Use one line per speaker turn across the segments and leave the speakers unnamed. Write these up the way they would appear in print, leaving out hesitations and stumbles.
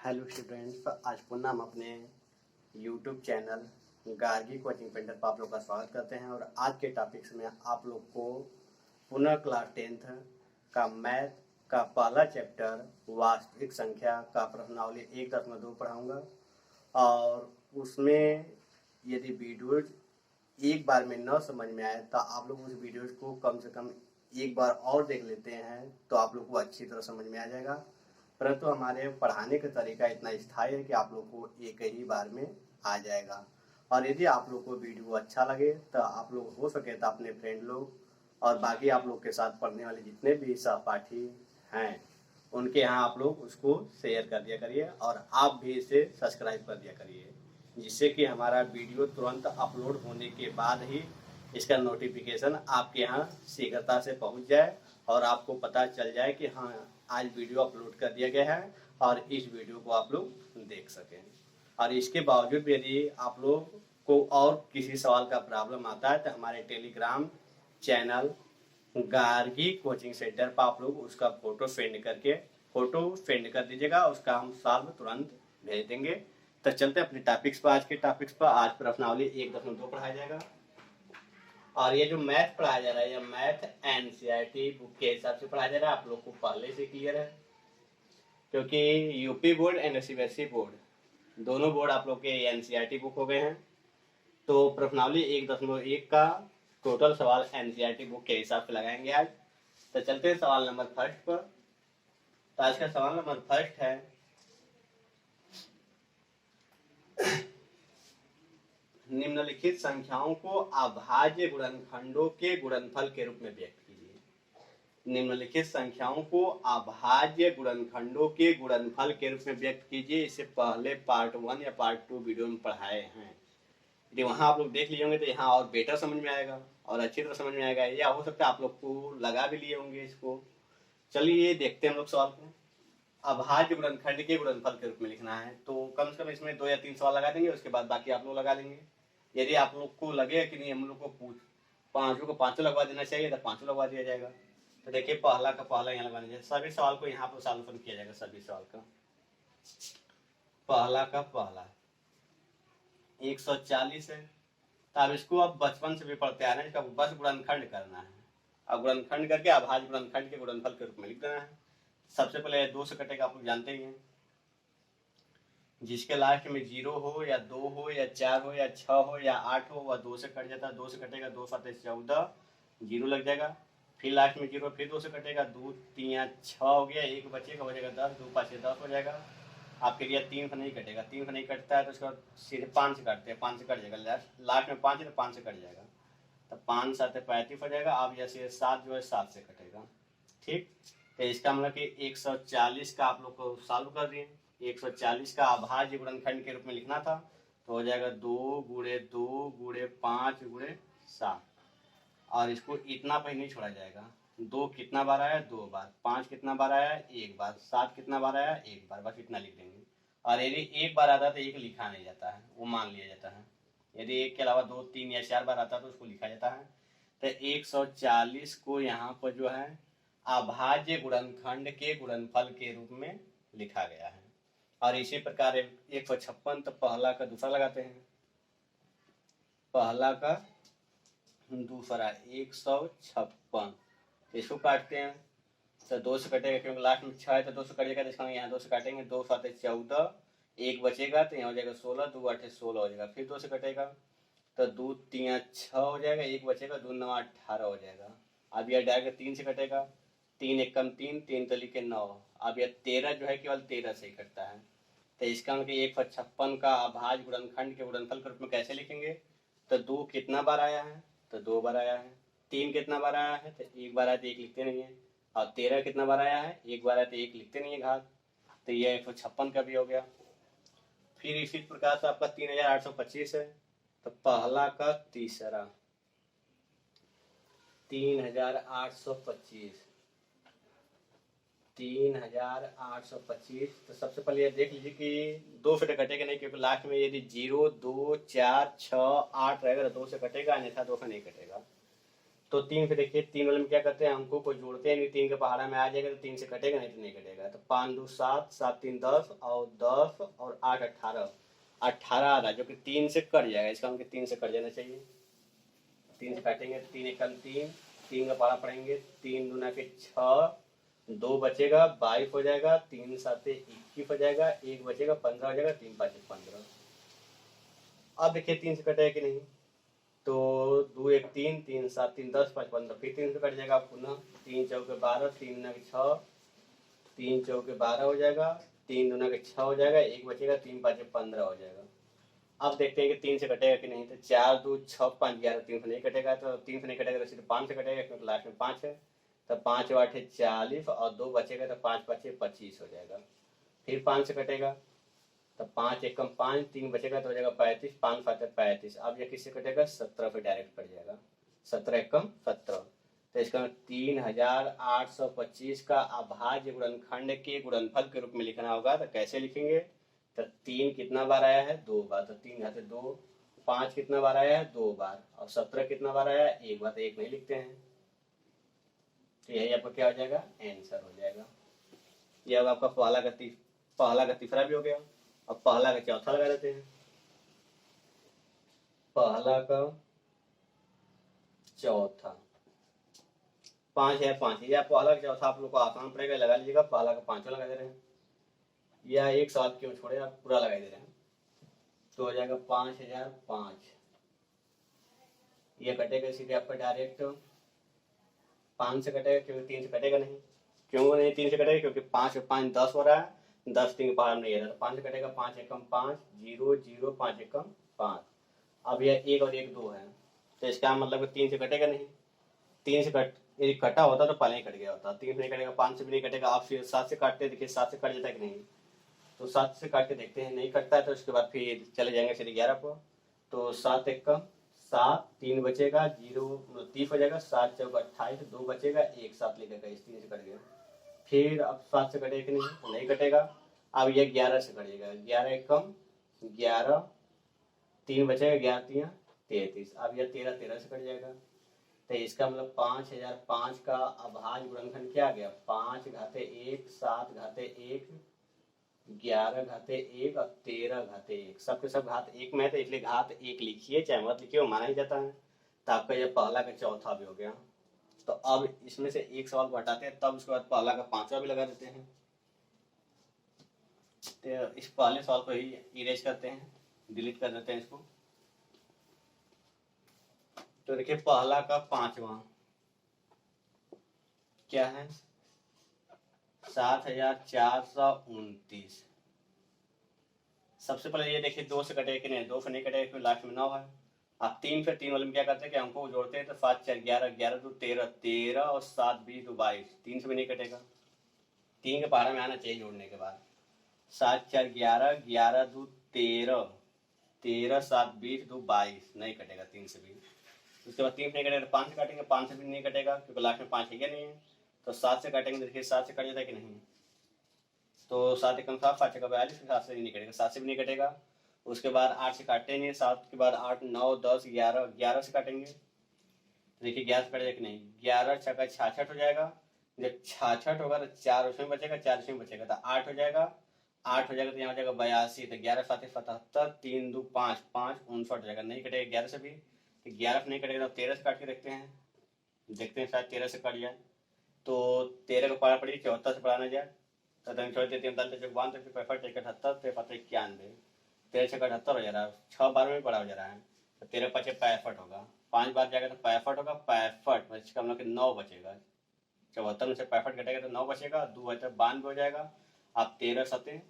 Hello students, आज पुनः हम अपने YouTube channel Gargi coaching centre पर आप लोग का स्वागत करते हैं। और आज के टॉपिक्स में आप लोग को पुनः क्लास 10th का मैथ का पहला चैप्टर वास्तविक संख्या का प्रश्नावली 1.2 पढ़ाऊंगा। और उसमें यदि वीडियो एक बार में न समझ में आए तो आप लोग उस वीडियो को कम से कम एक बार और देख लेते हैं तो आप लोग को अच्छी तरह समझ में आ जाएगा। परंतु हमारे पढ़ाने का तरीका इतना स्थायी है कि आप लोग को एक ही बार में आ जाएगा। और यदि आप लोग को वीडियो अच्छा लगे तो आप लोग हो सके तो अपने फ्रेंड लोग और बाकी आप लोग के साथ पढ़ने वाले जितने भी सहपाठी हैं उनके यहाँ आप लोग उसको शेयर कर दिया करिए और आप भी इसे सब्सक्राइब कर दिया करिए, जिससे कि हमारा वीडियो तुरंत अपलोड होने के बाद ही इसका नोटिफिकेशन आपके यहाँ शीघ्रता से पहुँच जाए और आपको पता चल जाए कि हाँ आज वीडियो अपलोड कर दिया गया है और इस वीडियो को आप लोग देख सकें। और इसके बावजूद भी यदि आप लोग को और किसी सवाल का प्रॉब्लम आता है तो हमारे Telegram channel Gargi coaching centre पर आप लोग उसका फोटो सेंड कर दीजिएगा, उसका हम सॉल्व तुरंत भेज देंगे। तो चलते अपने टॉपिक्स पर। आज के टॉपिक्स पर आज प्रश्नावली 1.2 पढ़ाया जाएगा। और ये जो मैथ पढ़ाया जा रहा है, ये मैथ एनसीईआरटी बुक के हिसाब से पढ़ाया जा रहा है। आप लोग को पहले से क्लियर है, क्योंकि UP board and CBSE board दोनों बोर्ड आप लोग के एनसीईआरटी बुक हो गए हैं। तो प्रश्नावली 1.1 का टोटल सवाल एनसीईआरटी बुक के हिसाब से लगाएंगे आज। तो चलते हैं सवाल नंबर फर्स्ट पर। तो आज का सवाल नंबर फर्स्ट है, निम्नलिखित संख्याओं को अभाज्य गुणनखंडों के गुणनफल के रूप में व्यक्त कीजिए। निम्नलिखित संख्याओं को अभाज्य गुणनखंडों के गुणनफल के रूप में व्यक्त कीजिए। इससे पहले पार्ट 1 या पार्ट 2 वीडियो में पढ़ाए हैं। यदि वहां आप लोग देख लिए होंगे तो यहाँ और बेटर समझ में आएगा और अच्छी तरह समझ में आएगा, या हो सकता है आप लोग को लगा भी लिए होंगे इसको। चलिए देखते हैं हम लोग सवाल को। अभाज्य गुणनखंड के गुणनफल के रूप में लिखना है, तो कम से कम इसमें 2 या 3 सवाल लगा देंगे, उसके बाद बाकी आप लोग लगा देंगे। यदि आप लोग को लगे कि नहीं हम लोग को पांचों को पांचों लगवा देना चाहिए तो पांचों लगवा दिया जाएगा। तो देखिए पहला का पहला यहाँ लगवाना चाहिए। सभी सवाल को यहाँ पर सॉल्यूशन किया जाएगा। सभी सवाल का पहला 140 है। तो अब इसको अब बचपन से भी पढ़ते आ रहे हैं, इसका बस गुणनखंड करना है। अब गुणनखंड करके अभाज्य गुणनखंड के गुणनफल के रूप में लिख देना है। सबसे पहले 2 से कटेगा, आप लोग जानते ही हैं। जिसके लास्ट में 0 हो या 2 हो या 4 हो या 6 हो या 8 हो वह 2 से कट जाता है। 2 से कटेगा, 2 7 14, 0 लग जाएगा। फिर लास्ट में 0, फिर 2 से कटेगा, 2 3 6 हो गया, 1 बचेगा, हो जाएगा 10, 2 5 10 हो जाएगा। आपके लिए 3 से नहीं कटेगा, 3 से नहीं कटता है तो उसका सीधे 5 से काटते हैं, 5 से कट जाएगा। लास्ट में 5 है तो 5 से कट जाएगा, तो 5 7 35 हो जाएगा। अब जैसे 7 जो है 7 से कटेगा। ठीक, तो इसका मतलब कि 140 का आप लोग को सॉल्व कर दिए। 140 का अभाज्य गुणनखंड के रूप में लिखना था तो हो जाएगा 2 गुणे 2 गुणे 5 गुणे 7। और इसको इतना पर नहीं छोड़ा जाएगा। 2 कितना बार आया, 2 बार। 5 कितना बार आया, 1 बार। 7 कितना बार आया, 1 बार। बस इतना लिख देंगे। और यदि 1 बार आता है तो 1 लिखा नहीं जाता है, वो मान लिया जाता है। यदि 1 के अलावा 2 3 या 4 बार आता है तो उसको लिखा जाता है। तो 140 को यहाँ पर जो है अभाज्य गुणनखंड के गुणनफल के रूप में लिखा गया है। और इसी प्रकार 156, तो पहला का दूसरा लगाते हैं। पहला का दूसरा 156, इसको काटते हैं तो 2 से कटेगा, क्योंकि लास्ट में 6 है तो 2 से कटेगा, तो इसका यहाँ 2 से काटेंगे। 2 7 14, 1 बचेगा तो यहाँ हो जाएगा 16, 2 8 16 हो जाएगा। फिर 2 से कटेगा तो 2 3 6 हो जाएगा, 1 बचेगा, 2 9 18 हो जाएगा। अब यह डायरेक्ट 3 से कटेगा, 3 1 कम 3, 3 तो लिखे 9। अब यह 13 जो है केवल 13 से ही कटता है। तो इसका मतलब 156 का अभाज्य गुणनखंड के गुणनफल के रूप में कैसे लिखेंगे? तो 2 कितना बार आया है, तो 2 बार आया है। 3 कितना बार आया है, तो 1 बार आया तो 1 लिखते नहीं है। और 13 कितना बार आया है, 1 बार आया तो 1 लिखते नहीं है घात। तो यह 156 का भी हो गया। फिर इसी प्रकार से आपका 3825 है। तो पहला का तीसरा 3825, 3825। तो सबसे पहले ये देख लीजिए कि 2 से कटेगा नहीं, क्योंकि लास्ट में यदि 0 2 4 6 8 रहेगा तो 2 से कटेगा, अन्यथा 2 से नहीं कटेगा। तो 3 पे देखिए 3 वाले में क्या करते हैं, अंकों को जोड़ते हैं, नहीं 3 के पहाड़ा में आ जाएगा तो 3 से कटेगा, नहीं तो नहीं कटेगा। तो 5 2 7, 7 3 10 और 10 और 8 18, 18 आ रहा है जो कि 3 से कट जाएगा, इसका मतलब 3 से कट जाना चाहिए। 3 से काटेंगे तो 3 एकम 3, 3 का पहाड़ा पड़ेंगे, 3 दूना के 6, 2 बचेगा 22 हो जाएगा, 3 साते 21 हो जाएगा, 1 बचेगा 15 हो जाएगा, 3 5 15। अब देखिए 3 से कटेगा कि नहीं, तो 2 1 3, 3 7 3 10 5 15, फिर 3 से कट जाएगा पुनः, 3 चौके 12, 3 दूना के 6, 3 चौके 12 हो जाएगा, 3 दूना के 6 हो जाएगा, 1 बचेगा, 3 5 15 हो जाएगा। अब देखते हैं कि 3 से कटेगा कि नहीं, तो 4 2 6 5 11, 3 से नहीं कटेगा, तो 3 से नहीं कटेगा तो सिर्फ 5 से कटेगा क्योंकि लास्ट में 5 है। तो 5 8 40 और 2 बचेगा तो 5 5 25 हो जाएगा। फिर 5 से कटेगा तो 5 एकम 5, 3 बचेगा तो हो जाएगा 35, 5 5 35। अब यह किससे कटेगा, 17 पे डायरेक्ट कट जाएगा, 17 एकम 17। तो इसका 3825 का अभाज्य गुणनखंड के गुणनफल के रूप में लिखना होगा। तो कैसे लिखेंगे, तो 3 कितना बार आया है, 2 बार, तो 3 घाते 2। 5 कितना बार आया है, 2 बार, और 17 कितना बार आया है, 1 बार, तो 1 नहीं लिखते हैं। तो यही आपका क्या हो जाएगा, आंसर हो जाएगा। यह अब आपका पहला का तीसरा भी हो गया। अब पहला का चौथा लगा देते हैं। पहला का चौथा 5 है, 5 है, या पहला का चौथा आप लोग को आसान पड़ेगा, लगा लीजिएगा। पहला का पांचवा लगा दे रहे हैं, या एक साल क्यों छोड़े, आप पूरा लगा दे रहे हैं, तो हो जाएगा 5005। ये कटेगा सीधे आपका डायरेक्ट 5 से कटेगा क्योंकि 3 से कटेगा नहीं। क्यों नहीं 3 से कटेगा, क्योंकि 5 और 5 10 हो रहा है, 10 3 के पहाड़ नहीं है, तो 5 से कटेगा, 5 एकम 5 0 0 5 एकम 5। अब यह 1 और 1 2 है, तो इसका मतलब 3 से कटेगा नहीं। 3 से यदि कटा होता तो पहले ही कट गया होता। 3 से नहीं कटेगा, 5 से भी नहीं कटेगा। आप फिर 7 से काटते, देखिए 7 से कट जाता है कि नहीं, तो 7 से काट के देखते हैं, नहीं कटता है तो उसके बाद फिर चले जाएंगे सीधे 11 को। तो 7 एकम 7, 3 बचेगा, 0 30 हो जाएगा, 7 चौक 28, 2 बचेगा, 1 7 लिखेगा, इस 3 से कट गया। फिर अब 7 से कटेगा कि नहीं, तो नहीं कटेगा। अब यह 11 से कटेगा, 11 एकम 11, 3 बचेगा, 11 3 33। अब यह 13 13 से कट जाएगा। तो इसका मतलब 5005 का अभाज्य गुणनखंड क्या आ गया, 5 घाते 1, 7 घाते 1, 11 घाते 1 और 13 घाते 1। सबके सब घात 1 में है, तो इसलिए घात 1 लिखिए, चाहे मत लिखिए, वो माना ही जाता है। तो आपका यह पहला का चौथा भी हो गया। तो अब इसमें से एक सवाल को हटाते हैं, तब उसके बाद पहला का पांचवा भी लगा देते हैं। तो इस पहले सवाल को ही इरेज करते हैं, डिलीट कर देते हैं इसको। तो देखिए पहला का पांचवा क्या है, 7429। सबसे पहले ये देखिए 2 से कटेगा कि नहीं, 2 से नहीं कटेगा क्योंकि लास्ट में 9 है। आप 3 फिर 3 वाले में क्या करते हैं कि अंकों को जोड़ते हैं, तो 7 4 11, 11 2 13, 13 और 7 20 2 22, 3 से भी नहीं कटेगा। 3 के पहाड़ा में आना चाहिए जोड़ने के बाद। 7 4 11, 11 2 13, 13 7 20 2 22, नहीं कटेगा 3 से भी। उसके बाद 3 से नहीं कटेगा, 5 से काटेंगे, 5 से भी नहीं कटेगा क्योंकि लास्ट में 5 है क्या नहीं है। तो 7 से काटेंगे, देखिए 7 से कट जाता है कि नहीं, तो 7 एकम 7, 5 छक्का 42, 7 से नहीं कटेगा, 7 से भी नहीं कटेगा। उसके बाद 8 से काटते नहीं, 7 के बाद 8 9 10 11, 11 से काटेंगे, देखिए 11 से कटेगा कि नहीं, 11 छक्का 66 हो जाएगा। जब 66 होगा तो 4 उसमें बचेगा, 4 उसमें बचेगा, तो 8 हो जाएगा, 8 हो जाएगा तो यहाँ हो जाएगा 82, तो 11 7 77, 3 2 5 5 59 हो जाएगा, नहीं कटेगा 11 से भी। तो 11 से नहीं कटेगा तो 13 से काट के देखते हैं, शायद 13 से कट जाए। तो 13 को पारा पड़ी 74 से पढ़ाना जाए, तो छोड़ देते हैं, 65 71 91, 13 से 78 हो जा रहा है, 6 बार में बड़ा हो जा रहा है, तो 13 5 65 होगा, 5 बार जाएगा तो 65 होगा, 65 इसका मतलब कि 9 बचेगा। 74 में से 65 घटेगा तो 9 बचेगा, 2 है तो 92 हो जाएगा। अब 13 7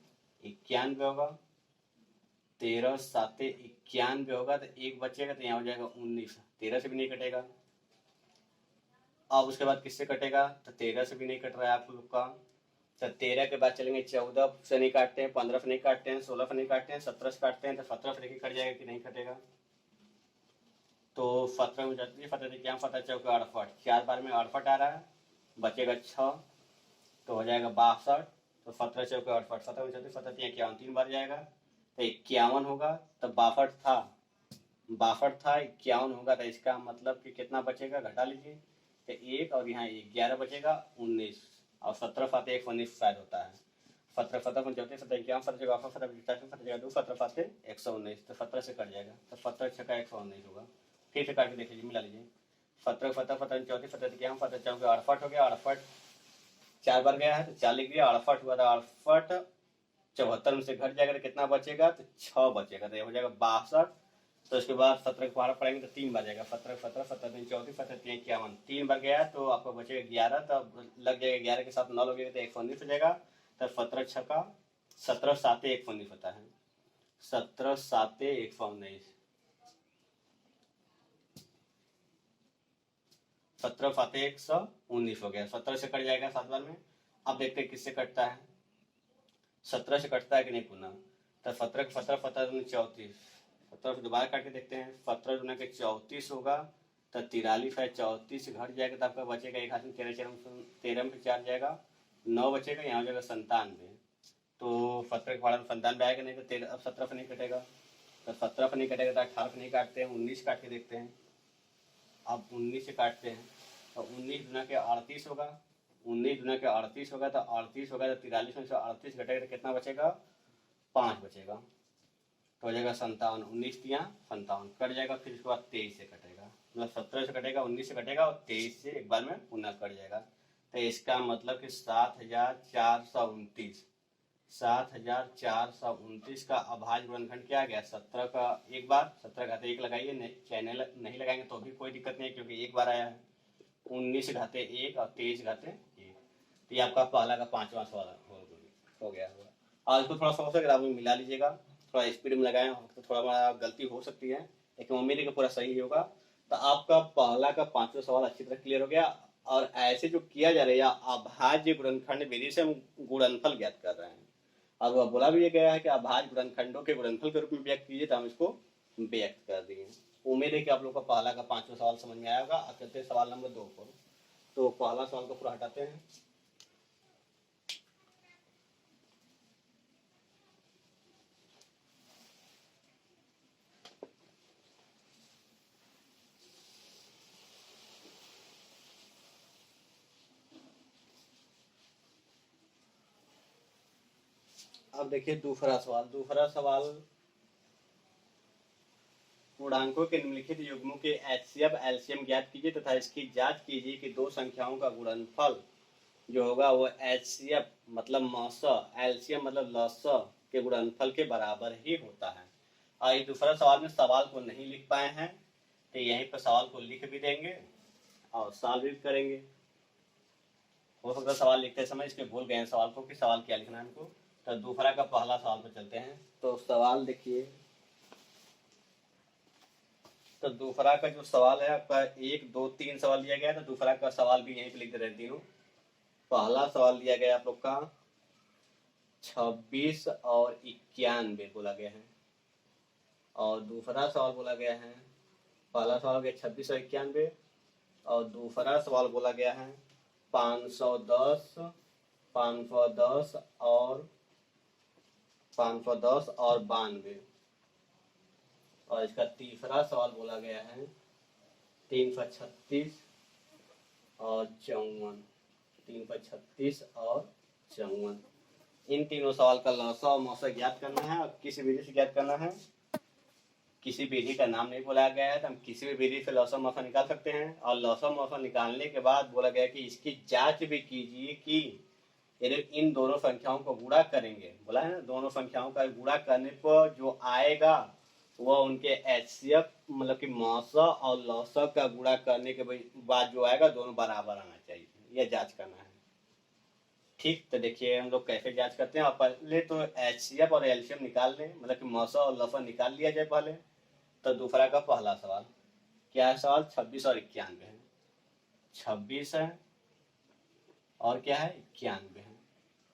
91 होगा, 13 7 91 होगा, तो 1 बचेगा, तो यहाँ हो जाएगा 19, 13 से भी नहीं कटेगा। अब उसके बाद किससे कटेगा, तो 13 से भी नहीं कट रहा है आप लोग का। तो 13 के बाद चलेंगे 14 से नहीं काटते हैं, 15 से नहीं काटते हैं, 16 से नहीं काटते हैं, 17 से काटते हैं, तो 17 से देखिए कट जाएगा कि नहीं कटेगा। तो 17 में जाती है, फतेह क्या फतेह चौके 68, 4 बार में 68 आ रहा है, बचेगा 6, तो हो जाएगा 62, तो 17 चौके 68, 17 में जाती फतेह 51, 3 बार जाएगा तो 51 होगा, तो 62 था 62 था, 51 होगा, तो इसका मतलब कि कितना बचेगा, घटा लीजिए। तो 1 और यहाँ 1, 11 बचेगा, 19 और 17 फाते 119 शायद होता है। 17 फतह 34 फतह 51 फतह जगह फतह 85 फतह जगह 2 फतह फाते 119, तो 17 से कट जाएगा, तो 17 छक्का 119 होगा। फिर से काट के देख लीजिए, मिला लीजिए। 17 फतह फतह 34 फतह 51 फतह 4 68 हो गया, 68 4 बार गया है तो 4 लिख दिया, 68 हुआ था, 68 74 में से घट जाएगा तो कितना बचेगा, तो 6 बचेगा, तो ये हो जाएगा 62। तो उसके बाद 17 को बारह पढ़ेंगे तो 3 बार जाएगा, 17 17 17 34 17 51, 3 बार गया तो आपको बचेगा 11, तब लग जाएगा 11 के साथ 9 लगेगा तो 119 हो जाएगा। तब 17 छक्का 17 साते 119 होता है, 17 साते 119, 17 फाते 119 हो गया, 17 से कट जाएगा 7 बार में। अब देखते हैं किससे कटता है, 17 से कटता है कि नहीं पुनः। तो 17 17 17 34, 17 से दोबारा काट के देखते हैं, 17 गुना के 34 होगा, तो 43 है, 34 से घट जाएगा तो आपका बचेगा एक हाथ में 13 में 4 जाएगा, 9 बचेगा, यहाँ हो जाएगा 97। तो 17 के भाड़ा में 97 आएगा नहीं, तो 13 अब 17 पर नहीं कटेगा, तो 17 पर नहीं कटेगा तो 18 पर नहीं काटते हैं, 19 काट के देखते हैं। अब 19 से काटते हैं तो 19 गुना के 38 होगा, 19 गुना के 38 होगा, तो 38 होगा, तो 43 में से 38 घटेगा तो कितना बचेगा, 5 बचेगा, तो हो जाएगा 57, 19 तिया 57 कट जाएगा। फिर उसके बाद 23 से कटेगा, मतलब 17 से कटेगा, 19 से कटेगा और 23 से एक बार में पुनः कट जाएगा। तो इसका मतलब कि 7429, 7429 का अभाज्य गुणनखंड क्या आ गया, 17 का एक बार, 17 घाते 1 लगाइए, चैनल नहीं लगाएंगे तो भी कोई दिक्कत नहीं, क्योंकि एक बार आया है। 19 घाते 1 और 23 घाते 1, तो ये आपका पहला का 5वां सवाल हो गया होगा। आज को थोड़ा सा हो सके आप मिला लीजिएगा, थोड़ा स्पीड में लगाएं, तो थोड़ा गलती हो सकती है, लेकिन उम्मीद है कि पूरा सही होगा। तो आपका पहला का 5वां सवाल अच्छी तरह क्लियर हो गया। और ऐसे जो किया जा रहा है अभाज्य गुणनखंड विधि से हम गुणनफल ज्ञात कर रहे हैं। अब वह बोला भी गया है कि अभाज्य गुणनखंडों के गुणनफल के रूप में व्यक्त कीजिए, तो हम इसको व्यक्त कर दिए। उम्मीद है कि आप लोग का पहला का 5वां सवाल समझ में आया होगा। अब चलते हैं सवाल नंबर 2 पर। तो पहला सवाल को पूरा हटाते हैं। अब देखिए दूसरा सवाल, पूर्णांकों के निम्नलिखित युग्मों के एचसीएफ एलसीएम ज्ञात कीजिए तथा इसकी जांच कीजिए कि दो संख्याओं का गुणनफल जो होगा वो एचसीएफ मतलब मौस, एलसीएम मतलब लस के गुणनफल के बराबर ही होता है। और ये दूसरा सवाल में सवाल को नहीं लिख पाए हैं, तो यहीं पर सवाल को लिख भी देंगे और सॉल्व भी करेंगे। हो सकता है सवाल लिखते समय इसके भूल गए हैं सवाल को कि सवाल क्या लिखना है हमको। तो दूसरा का पहला सवाल पर चलते हैं। तो सवाल देखिए, तो दूसरा का जो सवाल है आपका 1 2 3 सवाल दिया गया है, तो दूसरा का सवाल भी यहीं पे लिख दे रहे तीनों। पहला सवाल दिया गया आप लोग का 26 और 91 बोला गया है, और दूसरा सवाल बोला गया है, पहला सवाल गया 26 और 91, और दूसरा सवाल बोला गया है 510 और 92, और इसका तीसरा सवाल बोला गया है 336 और 54, 336 और 54। इन तीनों सवाल का लौसा और मौसा ज्ञात करना है। और किसी विधि से ज्ञात करना है, किसी विधि का नाम नहीं बोला गया है, तो हम किसी भी विधि से लौसा मौसा निकाल सकते हैं। और लौसा मौसा निकालने के बाद बोला गया कि इसकी जांच भी कीजिए कि यदि इन दोनों संख्याओं को गुणा करेंगे, बोला है ना, दोनों संख्याओं का गुणा करने पर जो आएगा वह उनके एचसीएफ मतलब कि मौसा और लौसा का गुणा करने के बाद जो आएगा दोनों बराबर आना चाहिए, यह जांच करना है। ठीक, तो देखिए हम लोग कैसे जांच करते हैं। और पहले तो एचसीएफ और एलसीएम निकाल लें, मतलब कि मौसा और लौसा निकाल लिया जाए पहले। तो दूसरा का पहला सवाल क्या है, सवाल 26 और 91 है, 26 है और क्या है 91 है।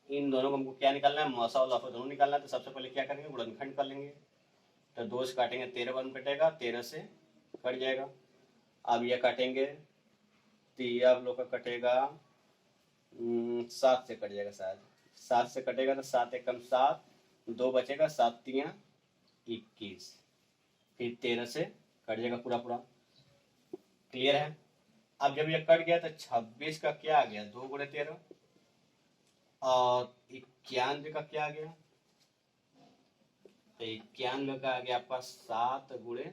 इन दोनों को हमको क्या निकालना है, मौसा और लौसा दोनों निकालना है। तो सबसे पहले क्या करेंगे, गुणनखंड कर लेंगे। तो 2 से काटेंगे 13 वन कटेगा, 13 से कट जाएगा। अब यह काटेंगे तो यह आप लोग का कटेगा 7 से कट जाएगा, शायद 7 से कटेगा तो 7 एकम 7, 2 बचेगा, 7 तिया 21, फिर 13 से कट जाएगा पूरा पूरा। क्लियर है? अब जब ये कट गया तो 26 का क्या आ गया, 2 गुणे 13, और 91 का क्या आ गया, तो 91 का आ गया आपका 7 गुणे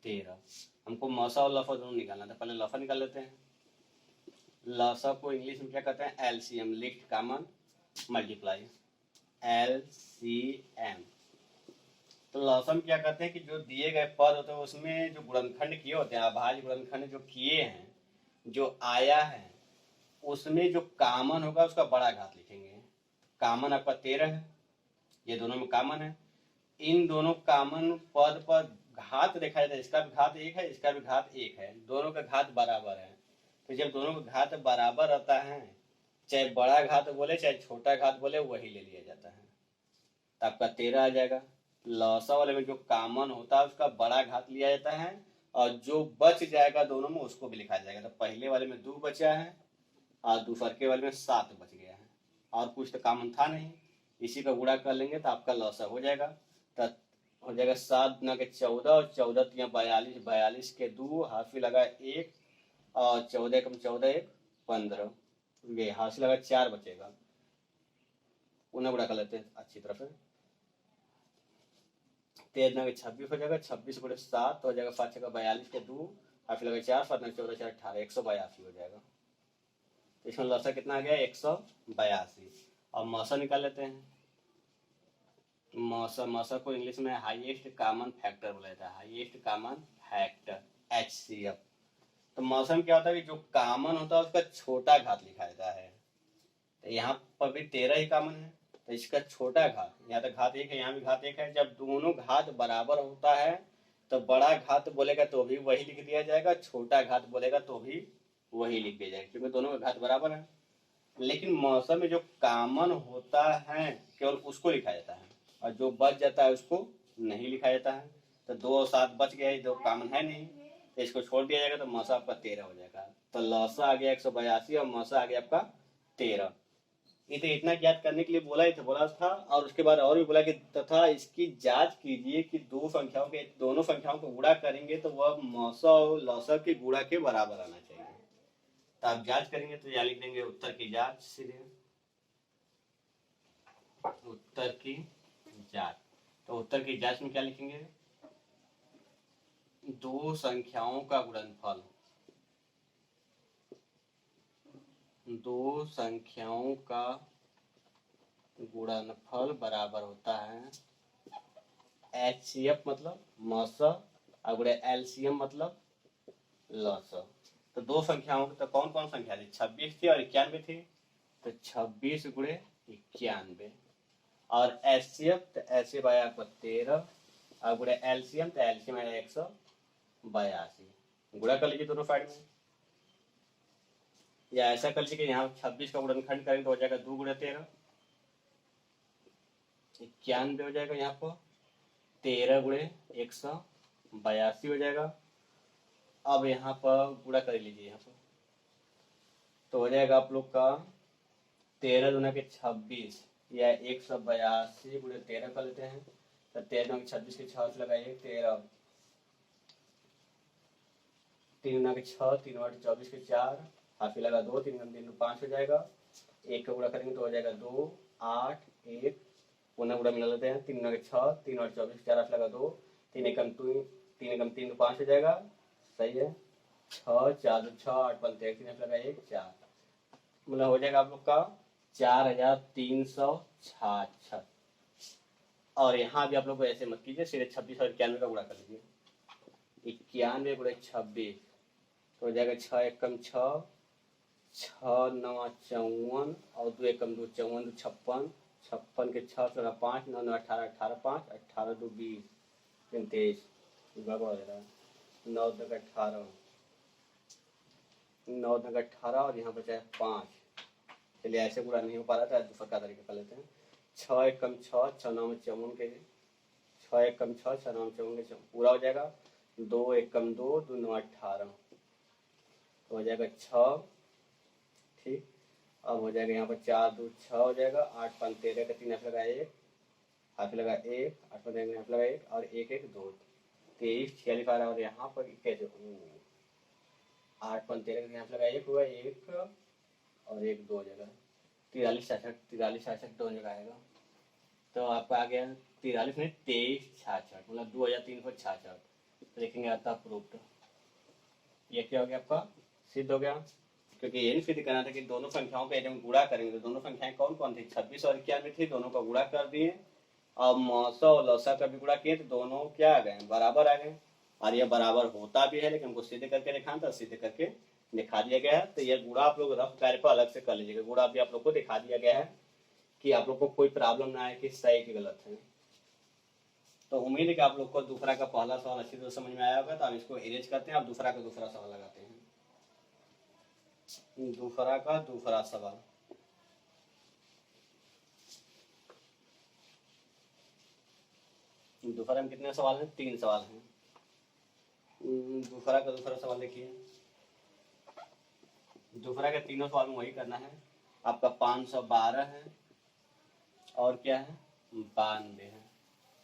13। हमको मौसा और लफा दोनों निकालना था, पहले लफा निकाल लेते हैं। लसा को इंग्लिश में क्या कहते हैं, LCM, list common multiply, LCM. तो लसम क्या कहते हैं कि जो दिए गए पद होते हैं उसमें जो गुणनखंड किए होते हैं, अभाज्य गुणनखंड जो किए हैं, जो आया है, उसमें जो कॉमन होगा उसका बड़ा घात लिखेंगे। कॉमन आपका 13 है, ये दोनों में कॉमन है। इन दोनों कॉमन पद पर घात देखा जाता है, इसका भी घात 1 है, इसका भी घात 1 है, दोनों का घात बराबर है। तो जब दोनों का घात बराबर रहता है, चाहे बड़ा घात बोले चाहे छोटा घात बोले, वही ले लिया जाता है। तो आपका 13 आ जाएगा। लौसा वाले में जो कॉमन होता है उसका बड़ा घात लिया जाता है, और जो बच जाएगा दोनों में उसको भी लिखा जाएगा। तो पहले वाले में 2 बचा है और दूसरे वाले में 7 बच गया है, और कुछ तो कॉमन था नहीं, इसी का गुणा कर लेंगे तो आपका लौसा हो जाएगा। तो हो जाएगा 7 गुना के 14, और 14 तिया 42, 42 के 2, हाफी लगा 1, और 14 कम 14 1 15, ये हाफी लगा 4 बचेगा। उन्हें गुणा कर लेते हैं अच्छी तरह से। 13 के 26 हो जाएगा, 26 गुणे 7 तो हो जाएगा 5 का 42 के 2, हाफी लगा 4, 5 14 4 18, 182 हो जाएगा। तो इसमें लसा कितना आ गया, 182। और मौसा निकाल लेते हैं। मौसा को इंग्लिश में हाईएस्ट कॉमन फैक्टर बोला जाता है, हाईएस्ट कॉमन फैक्टर, HCF। तो मौसम क्या होता है कि जो कॉमन होता है उसका छोटा घात लिखा जाता है। तो यहाँ पर भी 13 ही कॉमन है, तो इसका छोटा घात, यहाँ तक घात 1 है, यहाँ भी घात 1 है। जब दोनों घात बराबर होता है तो बड़ा घात बोलेगा तो भी वही लिख दिया जाएगा, छोटा घात बोलेगा तो भी वही लिख दिया जाएगा, क्योंकि दोनों का घात बराबर है। लेकिन मौसम में जो कॉमन होता है केवल उसको लिखा जाता है, और जो बच जाता है उसको नहीं लिखा जाता है। तो 2 और 7 बच गया, जो कॉमन है नहीं, तो इसको छोड़ दिया जाएगा, तो मौसा आपका 13 हो जाएगा। तो लौसा आ गया 182 और मौसा आ गया आपका 13। इतना ज्ञात करने के लिए बोला था, और उसके बाद और भी बोला कि तथा इसकी जांच कीजिए कि दोनों संख्याओं को गुणा करेंगे तो वह मौसा और लौसा के गुणा के बराबर आना चाहिए। तो आप जांच करेंगे तो यहाँ लिख देंगे उत्तर की जांच, सीधे उत्तर की जांच। तो उत्तर की जांच में क्या लिखेंगे, दो संख्याओं का गुणनफल, दो संख्याओं का गुणनफल बराबर होता है HCF मतलब मौसा, और LCM मतलब लौसा। तो दो संख्याओं तो कौन कौन संख्या थी, 26 थी और 91 थी। तो 26 गुणे 91, और HCF तो HCF आया आपको 13, और गुणे LCM तो LCM आया 182। गुणा कर लीजिए दोनों साइड में, या ऐसा कर लीजिए कि यहाँ 26 का गुणनखंड करेंगे तो हो जाएगा 2 गुणे 13, 91 हो जाएगा। यहाँ पर 13 गुणे 182 हो जाएगा। अब यहाँ पर गुणा कर लीजिए, यहाँ पर तो हो जाएगा आप लोग का 13 दूना के 26, या 182 गुणे 13 कर लेते हैं। तो 13 के 26 के 6 से लगाइए 13, 3 गुना के 6, 3 और 24 के 4, हाफी लगा 2, 3 3 5 हो जाएगा। 1 का गुणा करेंगे तो हो जाएगा 2 8 1, पुनः गुणा मिला लेते हैं। 3 गुना के 6, 3 और 24 के 4, हाफी लगा 2, 3 एकम 3 तो 5 हो जाएगा, सही है। 6 4 6 8 5 13, 3 लगा 1 4, मतलब हो जाएगा आप लोग का 4366। और यहाँ भी आप लोग को ऐसे मत कीजिए, सीधे 26 और 91 का गुणा कर लीजिए। 91 गुणे 26 तो हो जाएगा 6 एकम 6, 6 9 54, और 2 एकम 2 54 56, 56 के 6 16 5 9 9 18 18 5 18 2 20 23 9 तक 18, 9 तक 18, और यहाँ बचा है 5। चलिए ऐसे पूरा नहीं हो पा रहा था, दूसरा का तरीका कर लेते हैं। 6 एकम 6, 6 9 54 के 6 एकम 6, 6 9 54 के पूरा हो जाएगा। 2 एकम 2 2 9 18 तो हो जाएगा 6, ठीक। अब हो जाएगा यहाँ पर 4 2 6 हो जाएगा, 8 5 13 का 3 हाथ लगा 1, हाथ लगा 1, 8 5 13 हाथ लगा 1, और 1 1 2, 23 46 आ रहा है और यहाँ पर कैसे 8 5 13 यहाँ पे लगा एक हुआ एक और एक दो जगह 43 66 दोनों जगह आएगा। तो आपका आ गया 43 में 23 66 मतलब 2366 तो लिखेंगे अतः प्रूफ्ड। ये क्या हो गया आपका सिद्ध हो गया, क्योंकि ये नहीं सिद्ध करना था कि दोनों संख्याओं का जब गुणा करेंगे तो दोनों संख्याएं कौन कौन थी 26 और 91 थी, दोनों का गुणा कर दिए और मौसा और लौसा का भी गुणा किए तो दोनों क्या आ गए बराबर आ गए। और ये बराबर होता भी है लेकिन हमको सिद्ध करके दिखाना था, सिद्ध करके दिखा दिया गया है। तो ये गुणा आप लोग रफ कार्य पर अलग से कर लीजिएगा, गुणा भी आप लोग को दिखा दिया गया है कि आप लोग को कोई प्रॉब्लम ना आए कि सही कि गलत है। तो उम्मीद है कि आप लोग को दूसरा का पहला सवाल अच्छी तरह समझ में आया होगा। तो आप इसको इरेज करते हैं, आप दूसरा का दूसरा सवाल लगाते हैं। दूसरा का दूसरा सवाल दूसरा में कितने सवाल हैं 3 सवाल हैं। दूसरा का दूसरा सवाल देखिए, दूसरा के तीनों सवाल में वही करना है आपका 512 है और क्या है 92 है।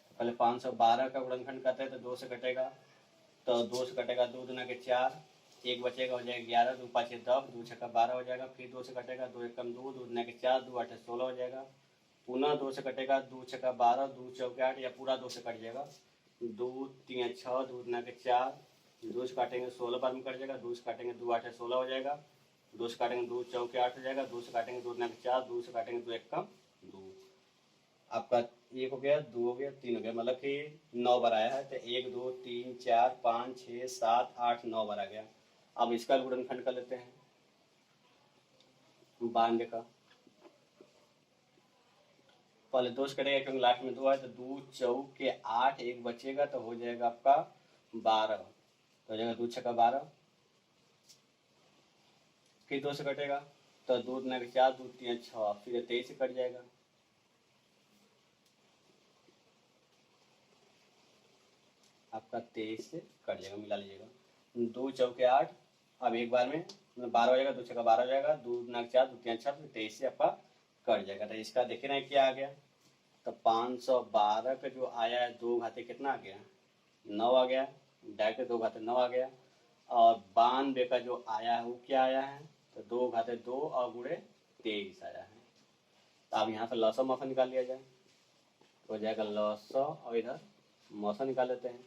तो पहले 512 का गुणनखंड करते हैं तो 2 से कटेगा, तो 2 से कटेगा 2 दूना के 4 एक बचेगा हो जाएगा 11 2 5 10 2 6 12 हो जाएगा, फिर 2 से कटेगा 2 1 कम 2 2 दूना के 4 2 8 16 हो जाएगा, पुनः 2 से कटेगा 2 6 12 2 चौके 8 या पूरा 2 से कट जाएगा 2 3 6 2 दूना के 4 2 से काटेंगे 16 बार में कट जाएगा, 2 से काटेंगे 2 8 16 हो जाएगा, 2 से काटेंगे 2 चौके 8 हो जाएगा, 2 से काटेंगे 2 दूना के 4 2 से काटेंगे 2 1 कम 2 आपका 1 हो गया 2 हो गया 3 हो गया, मतलब कि 9 बार आया है। तो 1 2 3 4 5 6 7 8 9 बार आ गया। अब इसका गुणनखंड कर लेते हैं 92 का, पहले 2 से कटेगा क्योंकि लास्ट में 2 है तो 2 चौके 8 एक बचेगा तो हो जाएगा आपका 12, तो हो जाएगा 2 6 12, फिर 2 से कटेगा तो 2 दूना के 4 2 3 6 फिर 23 से कट जाएगा, आपका 23 से कट जाएगा, मिला लीजिएगा 2 चौके 8 अब एक बार में 12 हो जाएगा, 2 6 12 हो जाएगा, 2 दूना के 4 2 3 6 23 से आपका कट जाएगा। तो इसका देखिए ना क्या आ गया, तो 512 का जो आया है 2 घाते कितना आ गया 9 आ गया, डायरेक्ट 2 घाते 9 आ गया, और 92 का जो आया है वो क्या आया है तो 2 घाते 2 और गुणे 23 आया है। तो अब यहाँ से लौसा मौसा निकाल लिया जाए तो हो जाएगा लौसा और इधर मौसा निकाल लेते हैं।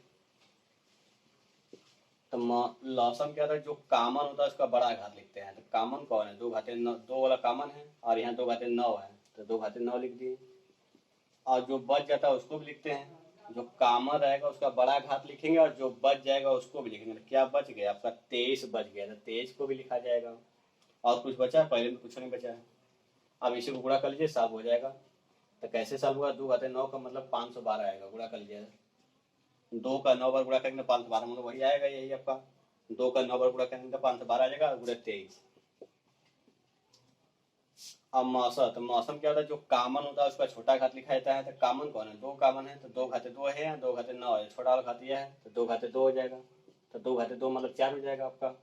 तो लौसम क्या होता है जो कामन होता है उसका बड़ा घात लिखते हैं, तो कामन कौन है 2 घाते 9 2 वाला कामन है और यहाँ 2 घाते 9 है तो 2 घाते 9 लिख दिए, और जो बच जाता है उसको भी लिखते हैं, जो कामन रहेगा उसका बड़ा घात लिखेंगे और जो बच जाएगा उसको भी लिखेंगे। तो क्या बच गया आपका 23 बच गया, तो 23 को भी लिखा जाएगा। और कुछ बचा है पहले में कुछ नहीं बचा है। अब इसी को गुणा कर लीजिए साफ हो जाएगा। तो कैसे साफ होगा 2 घाते 9 का मतलब 512 आएगा, गुणा कर लीजिए 2 का 9 बार गुणा करेंगे 512 मतलब वही आएगा, यही आपका 2 का 9 बार गुणा करेंगे तो 512 आ जाएगा गुणे 23। अब मौसम, तो मौसम क्या होता है जो कामन होता है उसका छोटा घात लिखा जाता है। तो कामन कौन है 2 कामन है तो 2 घाते 2 है 2 घाते 9 है, छोटा वाला घात यह है तो 2 घाते 2 हो जाएगा, तो 2 घाते 2 मतलब 4 हो जाएगा आपका।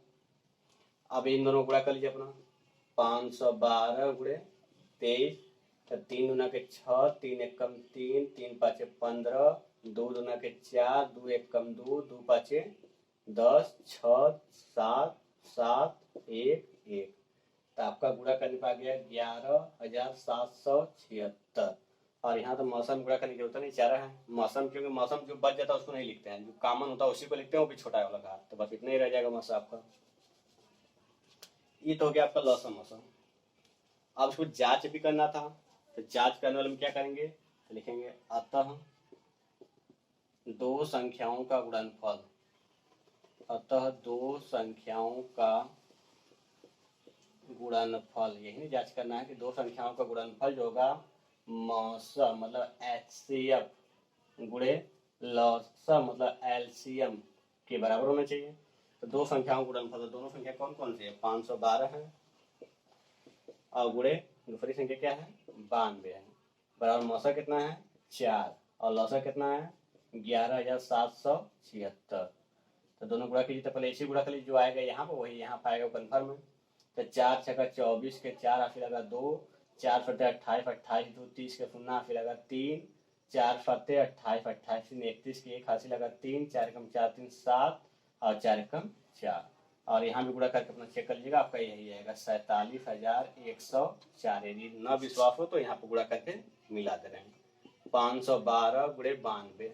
अब इन दोनों गुणा कर लीजिए अपना 512 गुणे 23, तो 3 दूना के 6 3 1 कम 3 3 5 15 2 दूना के 4 2 1 कम 2 2 5 10 6 7 7 1 1, तो आपका गुणा करने पर आ गया 11,776। और यहाँ तो मौसम गुणा करने की जरूरत नहीं, 4 है मौसम, क्योंकि मौसम जो बच जाता है उसको नहीं लिखते हैं, जो कामन होता है उसी को लिखते हैं, वो भी छोटा वाला घात। तो बस इतना ही रह जाएगा मौसम आपका। ये तो हो गया आपका लौसम मौसम। अब उसको जांच भी करना था, तो जांच करने वाले में क्या करेंगे तो लिखेंगे अतः 2 संख्याओं का गुणनफल, अतः 2 संख्याओं का गुणनफल, यही जांच करना है कि 2 संख्याओं का गुणनफल जो होगा मौसम मतलब HCF गुणे लौसम मतलब LCM के बराबर होना चाहिए। तो 2 संख्याओं का गुणनफल, दोनों संख्या कौन कौन सी है 512 है और गुणे दूसरी संख्या क्या है 92 है, बराबर मौसा कितना है 4 और लौसा कितना है 11,776। तो दोनों गुणा कीजिए, तो पहले इसी गुणा कर लीजिए, जो आएगा यहाँ पर वही यहाँ पाएगा कन्फर्म है। तो 4 छक्का 24 के 4 आफी लगा 2 4 फटे 28 28 2 30 के 0 आफी लगा 3 4 फत्ते 28, 28 में 31 की 1 हासिल लगा 3, 4 कम 4 3 7 और 4 कम 4। और यहाँ भी गुणा करके अपना चेक कर लीजिएगा, आपका यही आएगा 47,104। यदि न विश्वास हो तो यहाँ पर गुणा करके मिला दे रहे हैं। 512 गुणे 92,